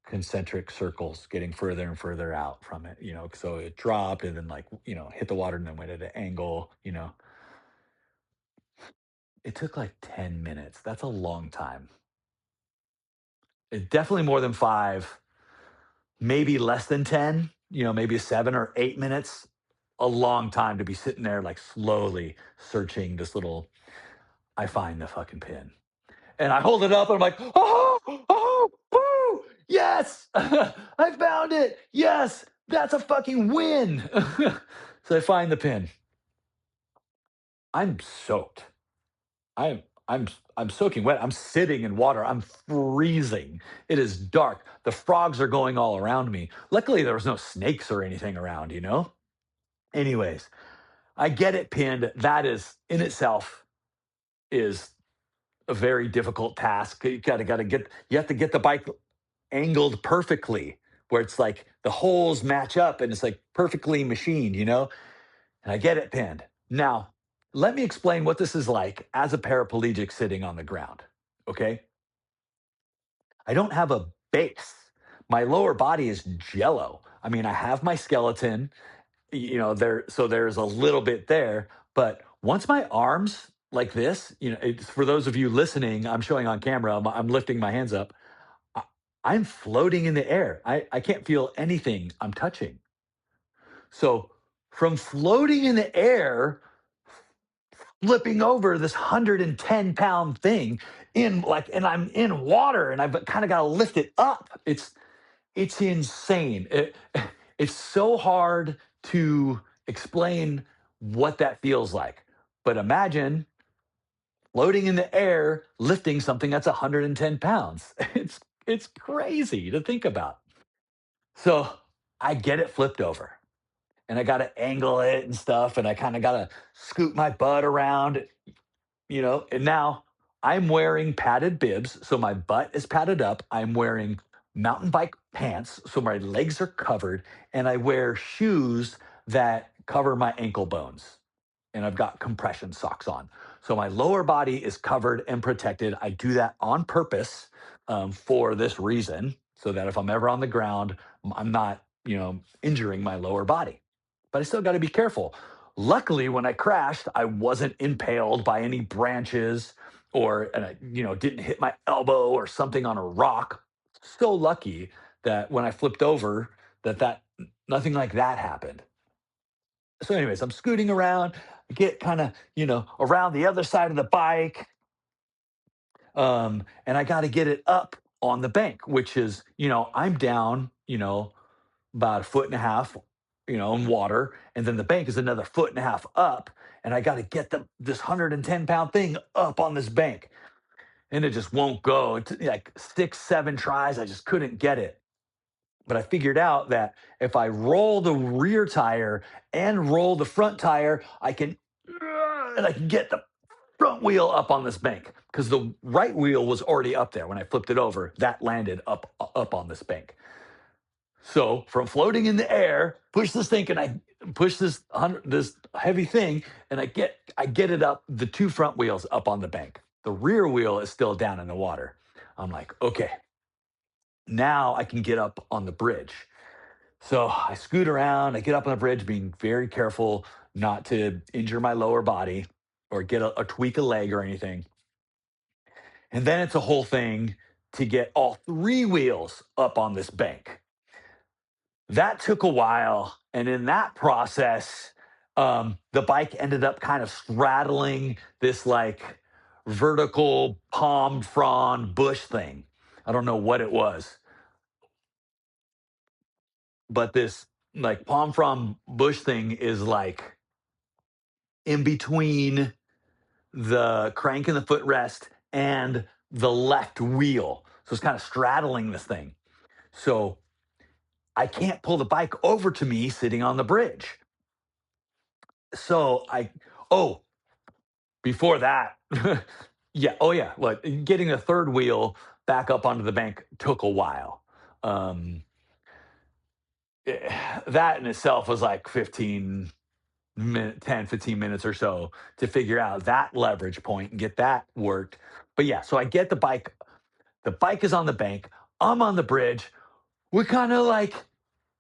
concentric circles, getting further and further out from it, so it dropped and then like, hit the water and then went at an angle. It took like 10 minutes. That's a long time. It's definitely more than 5, maybe less than 10, maybe 7 or 8 minutes. A long time to be sitting there like slowly searching this little I find the fucking pin. And I hold it up and I'm like, "Oh, oh, woo! Yes! I found it. Yes! That's a fucking win." So I find the pin. I'm soaked. I'm I'm I'm soaking wet. I'm sitting in water. I'm freezing. It is dark. The frogs are going all around me. Luckily, there was no snakes or anything around. Anyways, I get it pinned. That is in itself is a very difficult task. You have to get the bike angled perfectly where it's like the holes match up and it's like perfectly machined, and I get it pinned. Now, let me explain what this is like as a paraplegic sitting on the ground. Okay. I don't have a base. My lower body is jello. I mean, I have my skeleton, so there's a little bit there, but once my arms like this, it's, for those of you listening, I'm showing on camera, I'm lifting my hands up. I, I'm floating in the air. I can't feel anything I'm touching. So from floating in the air, flipping over this 110-pound thing and I'm in water and I've kind of got to lift it up. It's insane. It's so hard to explain what that feels like. But imagine floating in the air, lifting something that's 110 pounds. It's crazy to think about. So I get it flipped over and I got to angle it and stuff. And I kind of got to scoot my butt around, and now I'm wearing padded bibs. So my butt is padded up. I'm wearing mountain bike pants. So my legs are covered. And I wear shoes that cover my ankle bones, and I've got compression socks on. So my lower body is covered and protected. I do that on purpose, for this reason, so that if I'm ever on the ground, I'm not, injuring my lower body. But I still got to be careful. Luckily, when I crashed, I wasn't impaled by any branches and I, didn't hit my elbow or something on a rock. So lucky that when I flipped over, that nothing like that happened. So anyways, I'm scooting around, get kind of, around the other side of the bike, and I got to get it up on the bank, which is, I'm down, about a foot and a half, in water, and then the bank is another foot and a half up, and I got to get this 110-pound thing up on this bank, and it just won't go. It's like 6, 7 tries, I just couldn't get it. But I figured out that if I roll the rear tire and roll the front tire, I can get the front wheel up on this bank because the right wheel was already up there. When I flipped it over, that landed up on this bank. So from floating in the air, push this thing and I push this heavy thing and I get it up, the two front wheels up on the bank. The rear wheel is still down in the water. I'm like, okay, now I can get up on the bridge. So I scoot around, I get up on the bridge, being very careful not to injure my lower body or get a tweak a leg or anything. And then it's a whole thing to get all three wheels up on this bank. That took a while. And in that process, the bike ended up kind of straddling this like vertical palm frond bush thing. I don't know what it was, but this like palm frond bush thing is like in between the crank and the footrest and the left wheel. So it's kind of straddling this thing. So I can't pull the bike over to me sitting on the bridge. So oh, before that, yeah, oh yeah, like getting a third wheel back up onto the bank took a while. Um, that in itself was like 10, 15 minutes or so to figure out that leverage point and get that worked. But yeah, so I get the bike is on the bank, I'm on the bridge. We're kind of like,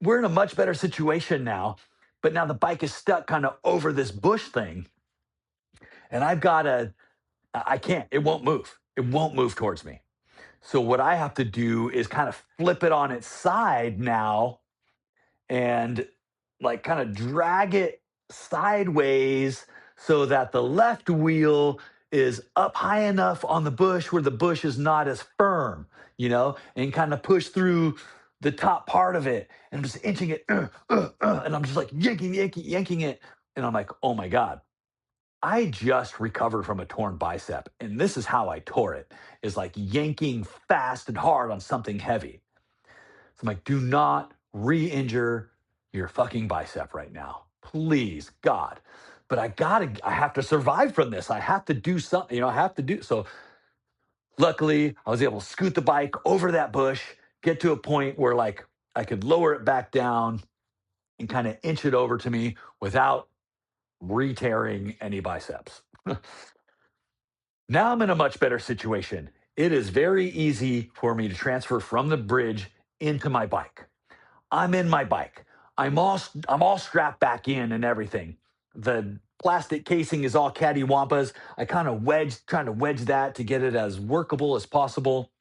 we're in a much better situation now, but now the bike is stuck kind of over this bush thing. And I can't, it won't move. It won't move towards me. So what I have to do is kind of flip it on its side now and like kind of drag it sideways so that the left wheel is up high enough on the bush where the bush is not as firm, and kind of push through the top part of it. And I'm just inching it, and I'm just like yanking it. And I'm like, oh my God, I just recovered from a torn bicep. And this is how I tore it, is like yanking fast and hard on something heavy. So I'm like, do not re-injure your fucking bicep right now. Please, God. But I have to survive from this. I have to do something, I have to do. So luckily I was able to scoot the bike over that bush, get to a point where like I could lower it back down and kind of inch it over to me without re-tearing any biceps. Now I'm in a much better situation. It is very easy for me to transfer from the bridge into my bike. I'm in my bike. I'm all strapped back in and everything. The plastic casing is all cattywampus. I kind of trying to wedge that to get it as workable as possible.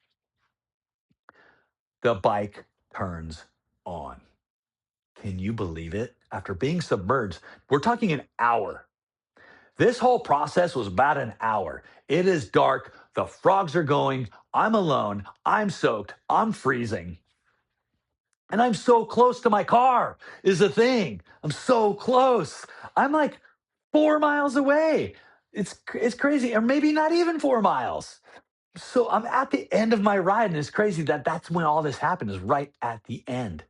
The bike turns on. Can you believe it? After being submerged, we're talking an hour. This whole process was about an hour. It is dark. The frogs are going. I'm alone. I'm soaked. I'm freezing. And I'm so close to my car, is the thing. I'm so close. I'm like 4 miles away. It's crazy. Or maybe not even 4 miles. So I'm at the end of my ride. And it's crazy that that's when all this happened, is right at the end.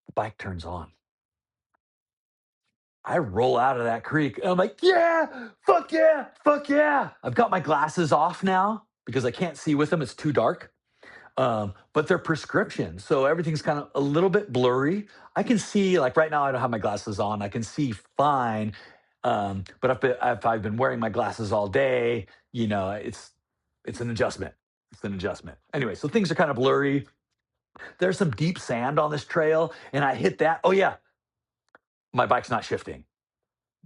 The bike turns on. I roll out of that creek and I'm like, yeah, fuck yeah, fuck yeah. I've got my glasses off now because I can't see with them. It's too dark. But they're prescription. So everything's kind of a little bit blurry. I can see, like right now, I don't have my glasses on. I can see fine. But if I've been wearing my glasses all day, it's an adjustment. It's an adjustment. Anyway, so things are kind of blurry. There's some deep sand on this trail, and I hit that. Oh yeah, my bike's not shifting.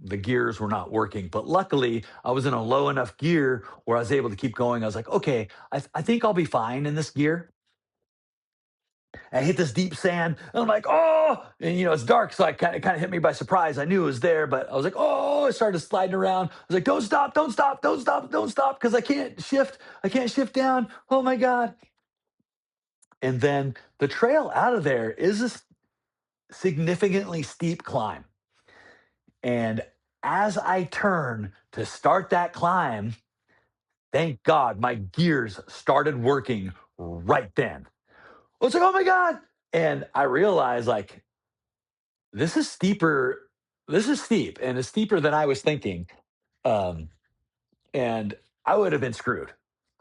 The gears were not working. But luckily, I was in a low enough gear where I was able to keep going. I was like, okay, I think I'll be fine in this gear. I hit this deep sand, and I'm like, oh, and it's dark, so I kind of hit me by surprise. I knew it was there, but I was like, oh, I started sliding around. I was like, don't stop, don't stop, don't stop, don't stop, because I can't shift. I can't shift down. Oh my God. And then the trail out of there is a significantly steep climb. And as I turn to start that climb, thank God my gears started working right then. I was like, oh my God. And I realized, like, this is steeper. This is steep, and it's steeper than I was thinking. Um, and I would have been screwed.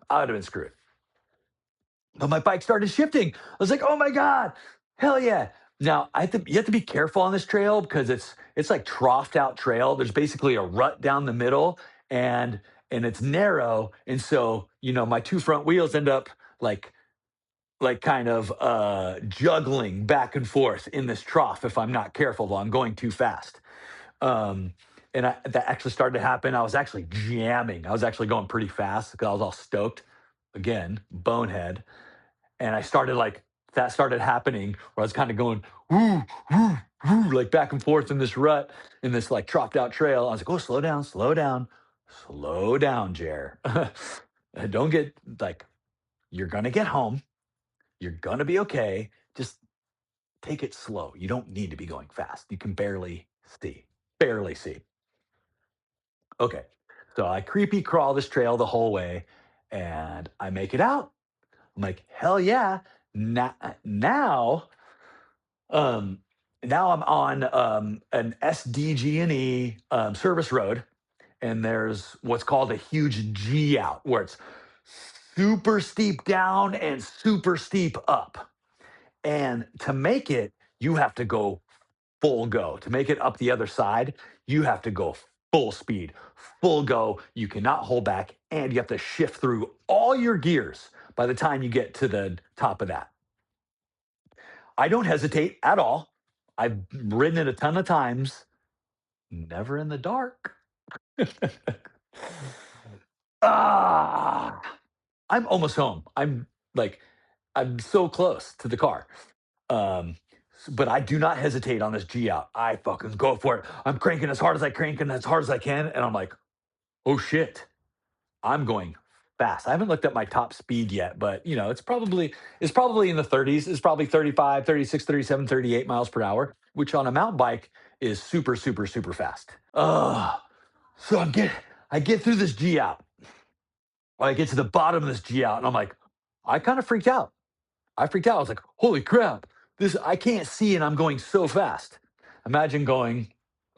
I would have been screwed. But my bike started shifting. I was like, "Oh my god, hell yeah!" Now you have to be careful on this trail because it's like troughed out trail. There's basically a rut down the middle, and it's narrow, and so my two front wheels end up like kind of juggling back and forth in this trough if I'm not careful while I'm going too fast. Um, and that actually started to happen. I was actually jamming. I was actually going pretty fast because I was all stoked. Again, bonehead. And that started happening where I was kind of going, woo, woo, woo, like back and forth in this rut, in this like chopped out trail. I was like, oh, slow down, Jer. Don't get like, you're going to get home. You're going to be okay. Just take it slow. You don't need to be going fast. You can see, barely see. Okay. So I creepy crawl this trail the whole way and I make it out. I'm like, hell yeah. Now, um, now I'm on an SDG&E service road, and there's what's called a huge G out where it's super steep down and super steep up. And to make it, you have to go full go. To make it up the other side, you have to go full speed, full go. You cannot hold back, and you have to shift through all your gears by the time you get to the top of that. I don't hesitate at all. I've ridden it a ton of times, never in the dark. ah, I'm almost home. I'm so close to the car. But I do not hesitate on this G out. I fucking go for it. I'm cranking as hard as I crank and as hard as I can. And I'm like, oh shit, I'm going fast. I haven't looked at my top speed yet, but it's probably in the 30s. It's probably 35, 36, 37, 38 miles per hour, which on a mountain bike is super, super, super fast. So I get through this G out. I get to the bottom of this G out, and I'm like, I kind of freaked out. I freaked out. I was like, holy crap, this I can't see and I'm going so fast. Imagine going,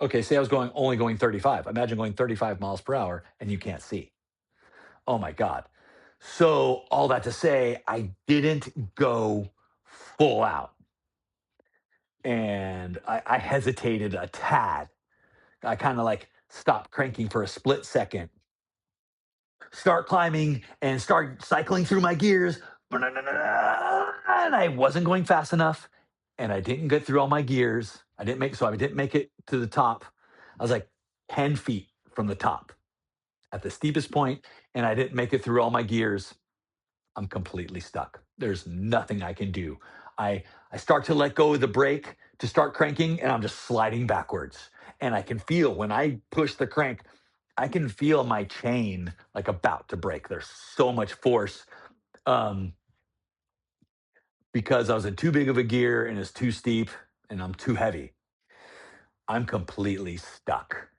okay, say I was only going 35. Imagine going 35 miles per hour and you can't see. Oh my God. So all that to say, I didn't go full out. And I hesitated a tad. I kind of like stopped cranking for a split second, start climbing and start cycling through my gears. And I wasn't going fast enough. And I didn't get through all my gears. I didn't make it to the top. I was like 10 feet from the top at the steepest point, and I didn't make it through all my gears. I'm completely stuck. There's nothing I can do. I start to let go of the brake to start cranking, and I'm just sliding backwards. And I can feel when I push the crank, I can feel my chain like about to break. There's so much force um, because I was in too big of a gear and it's too steep and I'm too heavy. I'm completely stuck.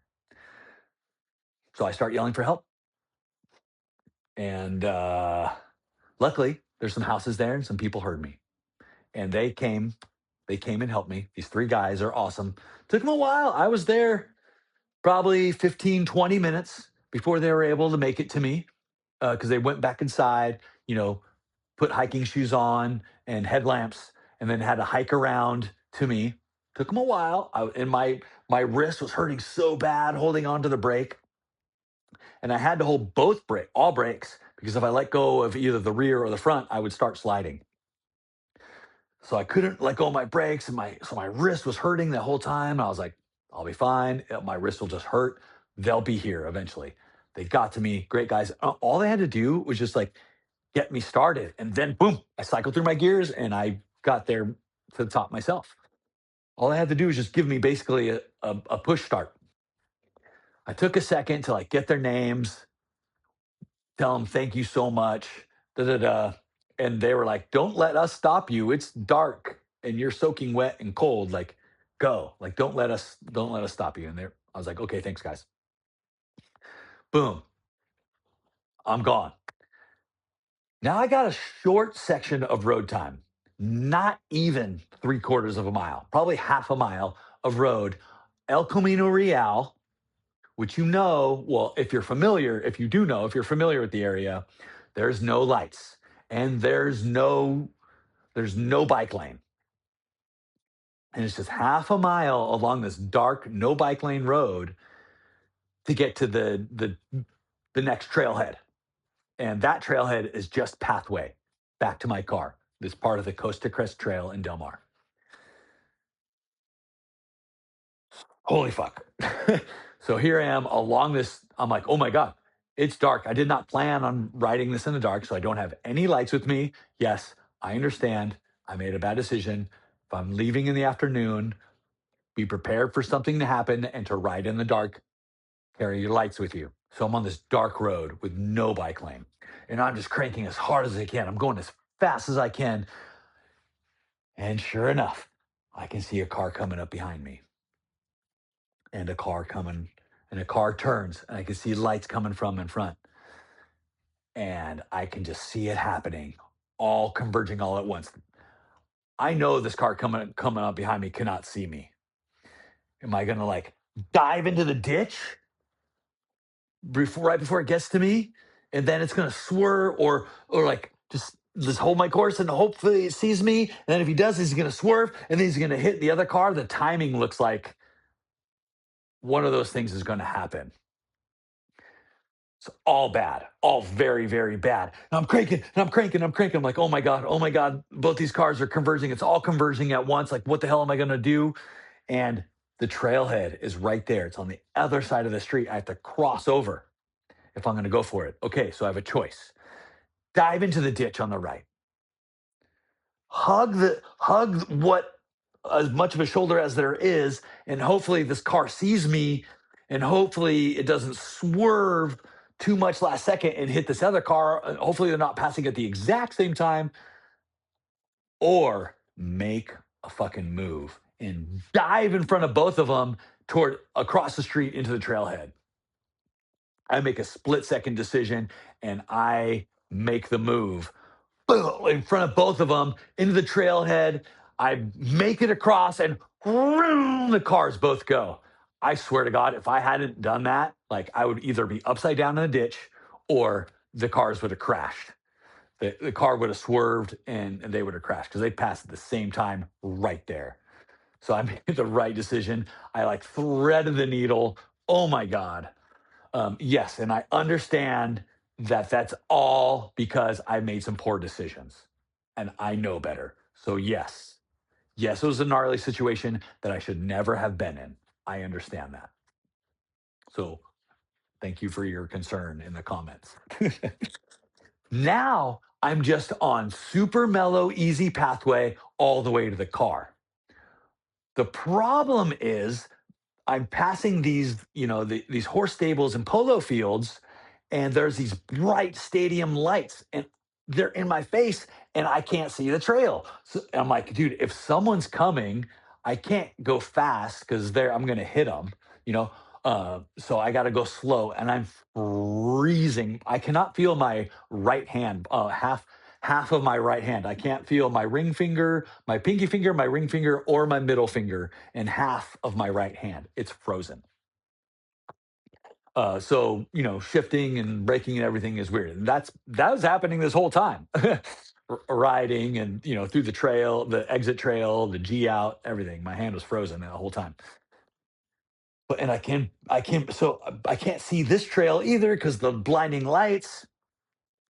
So I start yelling for help. And luckily, there's some houses there and some people heard me. And they came and helped me. These three guys are awesome. Took them a while. I was there probably 15, 20 minutes before they were able to make it to me because they went back inside, you know, put hiking shoes on and headlamps, and then had to hike around to me. Took them a while. And my wrist was hurting so bad holding onto the brake, and I had to hold all brakes, because if I let go of either the rear or the front, I would start sliding. So I couldn't let go of my brakes, and my wrist was hurting the whole time. I was like, I'll be fine. My wrist will just hurt. They'll be here eventually. They got to me. Great guys. All they had to do was just like get me started, and then boom, I cycled through my gears and I got there to the top myself. All I had to do was just give me basically a push start. I took a second to like get their names, tell them thank you so much, da da da. And they were like, "Don't let us stop you. It's dark and you're soaking wet and cold. Like, go. Like, don't let us stop you." And there, I was like, "Okay, thanks, guys." Boom, I'm gone. Now I got a short section of road time, not even 3/4 of a mile, probably half a mile of road. El Camino Real, which well, if you do know, if you're familiar with the area, there's no lights and there's no bike lane. And it's just half a mile along this dark, no bike lane road to get to the next trailhead. And that trailhead is just pathway back to my car. This part of the Coast to Crest Trail in Del Mar. Holy fuck. So here I am along this. I'm like, oh my God, it's dark. I did not plan on riding this in the dark, so I don't have any lights with me. Yes, I understand. I made a bad decision. If I'm leaving in the afternoon, be prepared for something to happen and to ride in the dark, carry your lights with you. So I'm on this dark road with no bike lane. And I'm just cranking as hard as I can. I'm going as fast as I can. And sure enough, I can see a car coming up behind me, and a car coming, and a car turns, and I can see lights coming from in front. And I can just see it happening, all converging all at once. I know this car coming up behind me cannot see me. Am I gonna like dive into the ditch right before it gets to me, and then it's gonna swerve, or like just hold my course and hopefully it sees me, and then if he does, he's gonna swerve and then he's gonna hit the other car. The timing looks like one of those things is gonna happen. It's all bad, all very, very bad. And I'm cranking, and I'm cranking, I'm cranking. I'm like, oh my God, both these cars are converging. It's all converging at once. Like, what the hell am I gonna do? And the trailhead is right there. It's on the other side of the street. I have to cross over if I'm gonna go for it. Okay, so I have a choice. Dive into the ditch on the right. Hug what as much of a shoulder as there is, and hopefully this car sees me, and hopefully it doesn't swerve too much last second and hit this other car. Hopefully they're not passing at the exact same time, or make a fucking move and dive in front of both of them toward across the street into the trailhead. I make a split second decision and I make the move in front of both of them into the trailhead. I make it across, and the cars both go. I swear to God, if I hadn't done that, like I would either be upside down in the ditch or the cars would have crashed. The car would have swerved and they would have crashed because they passed at the same time right there. So I made the right decision. I like threaded the needle. Oh my God. Yes. And I understand that that's all because I made some poor decisions and I know better. So, yes, yes, it was a gnarly situation that I should never have been in. I understand that. So, thank you for your concern in the comments. Now I'm just on super mellow, easy pathway all the way to the car. The problem is I'm passing these, these horse stables and polo fields, and there's these bright stadium lights, and they're in my face, and I can't see the trail. So I'm like, dude, if someone's coming, I can't go fast because I'm gonna hit them, you know. So I got to go slow, and I'm freezing. I cannot feel my right hand, half of my right hand. I can't feel my ring finger, my pinky finger, my ring finger, or my middle finger and half of my right hand. It's frozen. So shifting and braking and everything is weird. And that was happening this whole time. Riding and through the trail, the exit trail, the G out, everything. My hand was frozen the whole time. But and I can't see this trail either because the blinding lights,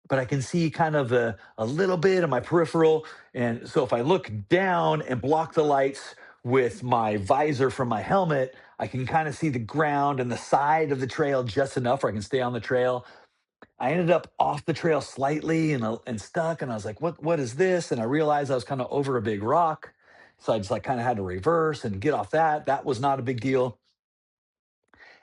but I can see kind of a little bit of my peripheral. And so if I look down and block the lights with my visor from my helmet, I can kind of see the ground and the side of the trail just enough where I can stay on the trail. I ended up off the trail slightly and stuck. And I was like, what is this? And I realized I was kind of over a big rock. So I just like kind of had to reverse and get off that. That was not a big deal.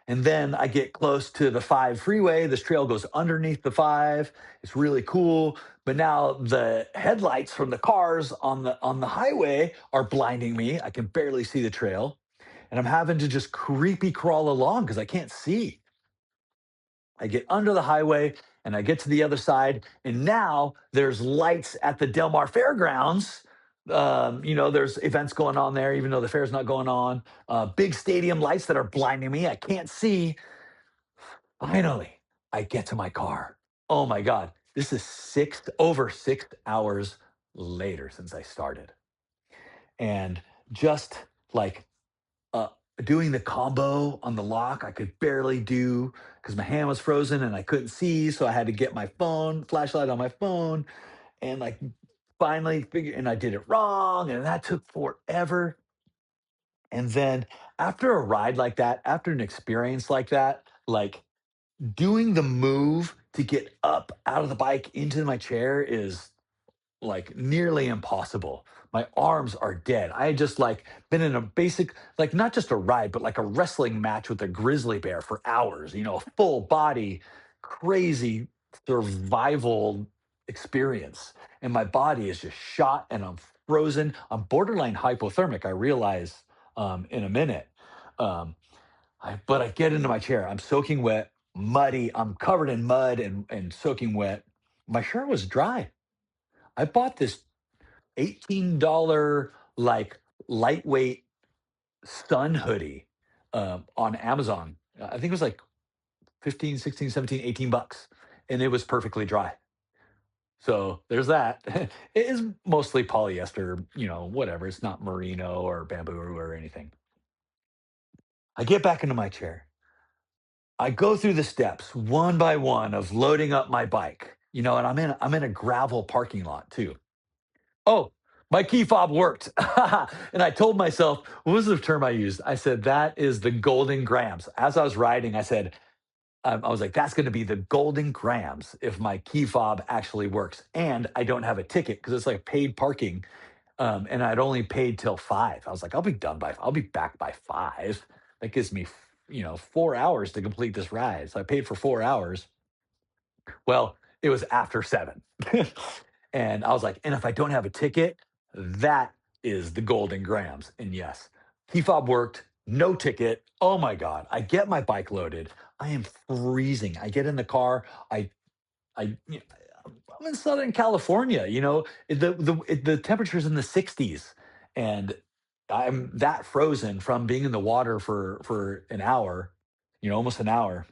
And then I get close to the 5 freeway. This trail goes underneath the 5. It's really cool. But now the headlights from the cars on the highway are blinding me. I can barely see the trail. And I'm having to just creepy crawl along because I can't see. I get under the highway and I get to the other side. And now there's lights at the Del Mar Fairgrounds. There's events going on there, even though the fair's not going on. Big stadium lights that are blinding me. I can't see. Finally, I get to my car. Oh my God. This is over 6 hours later since I started. And just like uh, doing the combo on the lock, I could barely do because my hand was frozen and I couldn't see. So I had to get my flashlight on my phone, and like finally figure, and I did it wrong. And that took forever. And then after a ride like that, after an experience like that, like doing the move to get up out of the bike into my chair is like nearly impossible. My arms are dead. I had just like been in a basic, like not just a ride, but like a wrestling match with a grizzly bear for hours, full body, crazy survival experience. And my body is just shot and I'm frozen. I'm borderline hypothermic. I realize in a minute. Um, but I get into my chair. I'm soaking wet, muddy. I'm covered in mud and soaking wet. My shirt was dry. I bought this $18 like lightweight sun hoodie on Amazon. I think it was like 15, 16, 17, 18 bucks. And it was perfectly dry. So there's that. It is mostly polyester, whatever. It's not merino or bamboo or anything. I get back into my chair. I go through the steps one by one of loading up my bike, and I'm in a gravel parking lot too. Oh, my key fob worked. And I told myself, what was the term I used? I said, that is the golden grams. As I was riding, I said, I was like, that's going to be the golden grams if my key fob actually works. And I don't have a ticket because it's like paid parking. And I'd only paid till 5. I was like, I'll be back by 5. That gives me, 4 hours to complete this ride. So I paid for 4 hours. Well, it was after 7. And I was like, and if I don't have a ticket, that is the golden grams. And yes, key fob worked, no ticket. Oh my God. I get my bike loaded. I am freezing. I get in the car. I, you I'm in Southern California, the temperature's in the 60s. And I'm that frozen from being in the water for an hour, almost an hour,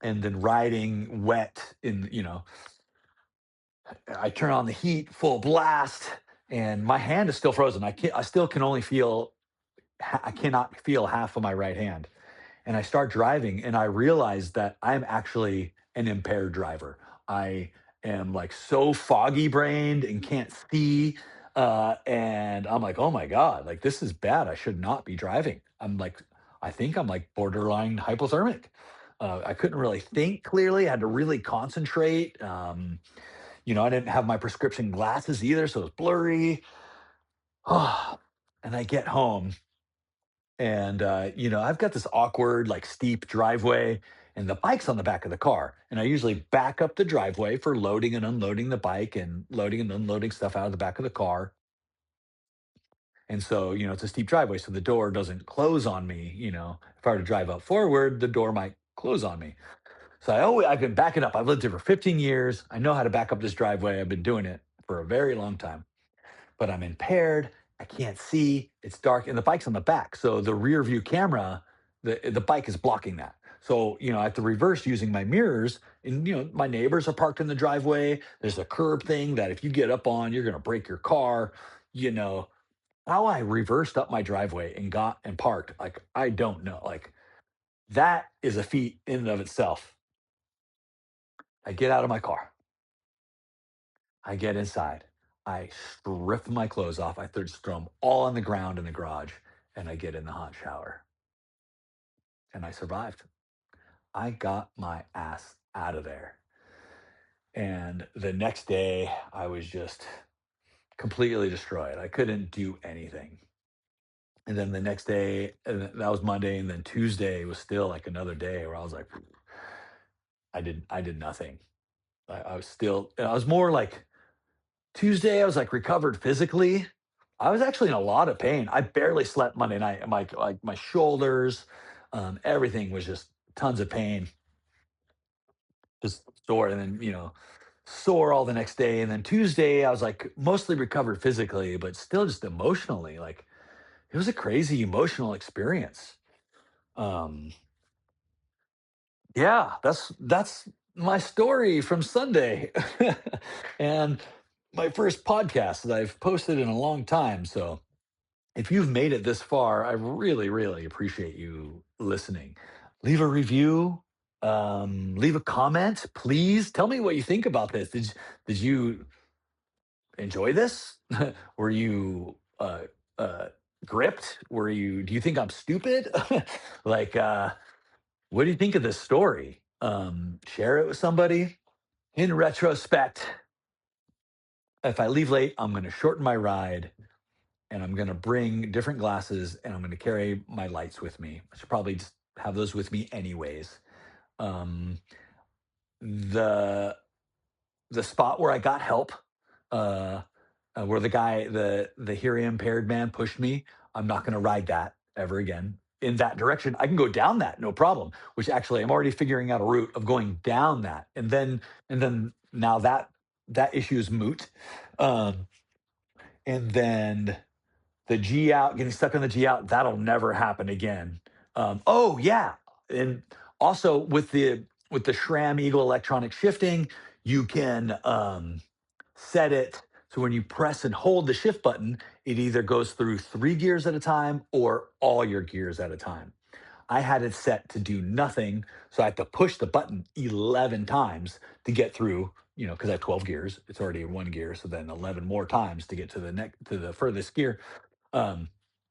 and then riding wet in. I turn on the heat full blast, and my hand is still frozen. I still can only feel. I cannot feel half of my right hand, and I start driving and I realize that I'm actually an impaired driver. I am like so foggy brained and can't see. And I'm like, oh my God, like this is bad. I should not be driving. I think I'm like borderline hypothermic. I couldn't really think clearly. I had to really concentrate. I didn't have my prescription glasses either, so it was blurry. And I get home and I've got this awkward like steep driveway, and the bike's on the back of the car, and I usually back up the driveway for loading and unloading the bike and loading and unloading stuff out of the back of the car. And so it's a steep driveway, so the door doesn't close on me. If I were to drive up forward, the door might close on me. So I've been backing up. I've lived here for 15 years. I know how to back up this driveway. I've been doing it for a very long time, but I'm impaired. I can't see. It's dark, and the bike's on the back. So the rear view camera, the bike is blocking that. So I have to reverse using my mirrors. And my neighbors are parked in the driveway. There's a curb thing that if you get up on, you're gonna break your car. You know how I reversed up my driveway and got and parked. Like I don't know. Like that is a feat in and of itself. I get out of my car. I get inside. I strip my clothes off. Just throw them all on the ground in the garage, and I get in the hot shower. And I survived. I got my ass out of there. And the next day, I was just completely destroyed. I couldn't do anything. And then the next day, and that was Monday, and then Tuesday was still like another day where I was like, I did nothing. I was more like Tuesday, I was like recovered physically. I was actually in a lot of pain. I barely slept Monday night. My shoulders, everything was just tons of pain, just sore, and then sore all the next day. And then Tuesday, I was like mostly recovered physically, but still just emotionally. Like it was a crazy emotional experience. Um, yeah, that's my story from Sunday, and my first podcast that I've posted in a long time. So if you've made it this far, I really, really appreciate you listening. Leave a review, leave a comment, please. Tell me what you think about this. Did you enjoy this? Were you gripped? Do you think I'm stupid? like, what do you think of this story? Share it with somebody. In retrospect, if I leave late, I'm going to shorten my ride, and I'm going to bring different glasses, and I'm going to carry my lights with me. I should probably just have those with me anyways. Um, the the spot where I got help, uh, where the hearing impaired man pushed me, I'm not going to ride that ever again in that direction. I can go down that, no problem. Which actually, I'm already figuring out a route of going down that, and then now that issue is moot. Um, and then the G out, getting stuck on the G out, that'll never happen again. Oh yeah, and also with the Schramm Eagle electronic shifting, you can set it so when you press and hold the shift button, it either goes through 3 gears at a time or all your gears at a time. I had it set to do nothing, so I had to push the button 11 times to get through. Because I have 12 gears, it's already in 1 gear, so then 11 more times to get to the furthest gear, um,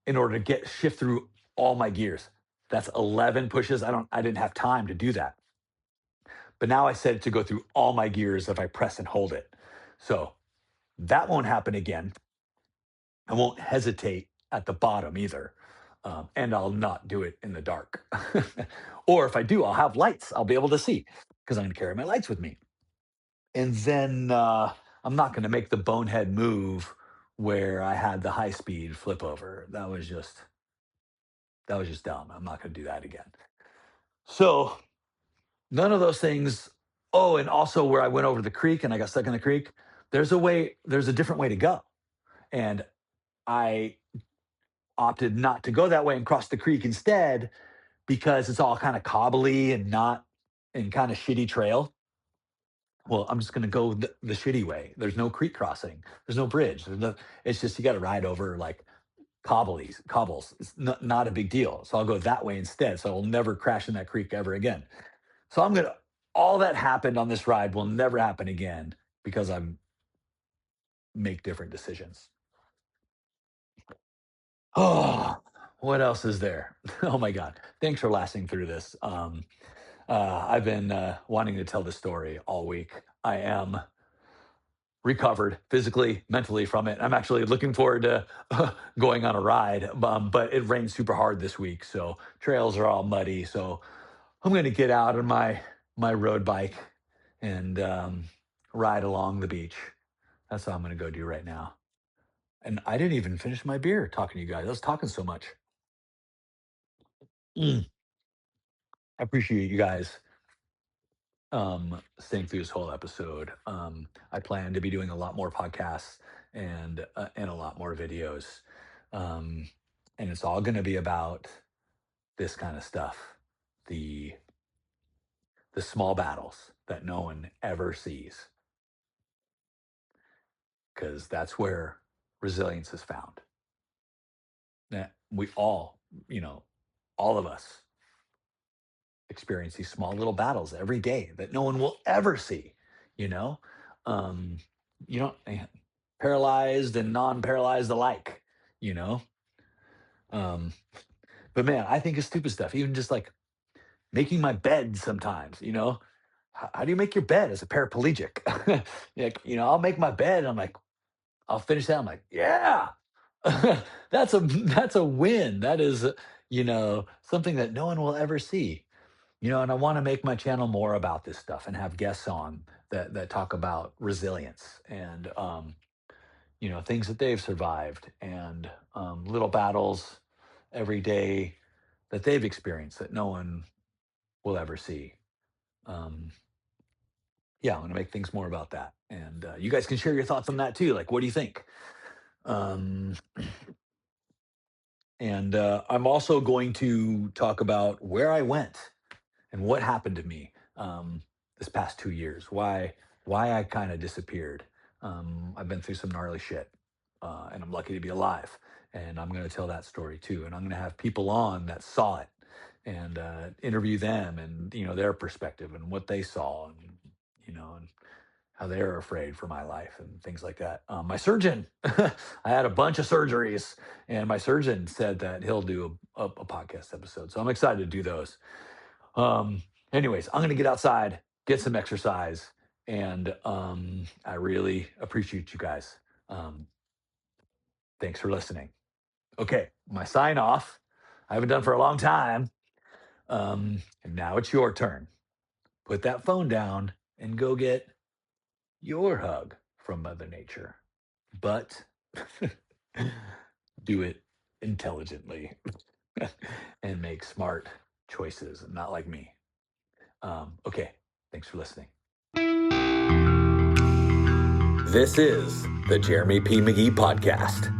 in order to get shift through all my gears. That's 11 pushes. I didn't have time to do that. But now I set it to go through all my gears if I press and hold it. So that won't happen again. I won't hesitate at the bottom either. And I'll not do it in the dark. Or if I do, I'll have lights. I'll be able to see because I'm going to carry my lights with me. And then I'm not going to make the bonehead move where I had the high speed flip over. That was just dumb. I'm not going to do that again. So none of those things. Oh, and also where I went over the creek and I got stuck in the creek. There's a different way to go. And I opted not to go that way and cross the creek instead because it's all kind of cobbly and not and kind of shitty trail. Well, I'm just going to go the shitty way. There's no creek crossing. There's no bridge. It's just you got to ride over like cobbles. It's not a big deal. So I'll go that way instead. So I'll never crash in that creek ever again. So all that happened on this ride will never happen again because I make different decisions. Oh, what else is there? Oh my God. Thanks for lasting through this. I've been wanting to tell this story all week. I am recovered physically, mentally from it. I'm actually looking forward to going on a ride, but it rained super hard this week, so trails are all muddy. So I'm going to get out on my road bike and ride along the beach. That's what I'm going to go do right now. And I didn't even finish my beer talking to you guys. I was talking so much. Mm, I appreciate you guys staying through this whole episode. I plan to be doing a lot more podcasts and a lot more videos, um, and it's all going to be about this kind of stuff, the the small battles that no one ever sees, because that's where resilience is found. That we all, you know, all of us experience these small little battles every day that no one will ever see, you know? Um, you know, paralyzed and non-paralyzed alike, you know? Um, but man, I think of stupid stuff, even just like making my bed sometimes, you know? How do you make your bed as a paraplegic? Like, I'll make my bed. I'm like, I'll finish that. I'm like, yeah, that's a win. That is, something that no one will ever see. And I want to make my channel more about this stuff and have guests on that talk about resilience and things that they've survived and little battles every day that they've experienced that no one will ever see. Um, yeah, I'm going to make things more about that, and you guys can share your thoughts on that too. Like, what do you think? Um, and I'm also going to talk about where I went and what happened to me this past 2 years. Why I kind of disappeared. I've been through some gnarly shit, and I'm lucky to be alive. And I'm going to tell that story too. And I'm going to have people on that saw it and interview them and their perspective and what they saw and and how they're afraid for my life and things like that. My surgeon, I had a bunch of surgeries, and my surgeon said that he'll do a podcast episode. So I'm excited to do those. Anyways, I'm going to get outside, get some exercise, and I really appreciate you guys. Um, thanks for listening. Okay, my sign off. I haven't done for a long time. And now it's your turn. Put that phone down and go get your hug from Mother Nature. But do it intelligently and make smart choices, not like me. Okay, thanks for listening. This is the Jeremy P. McGhee Podcast.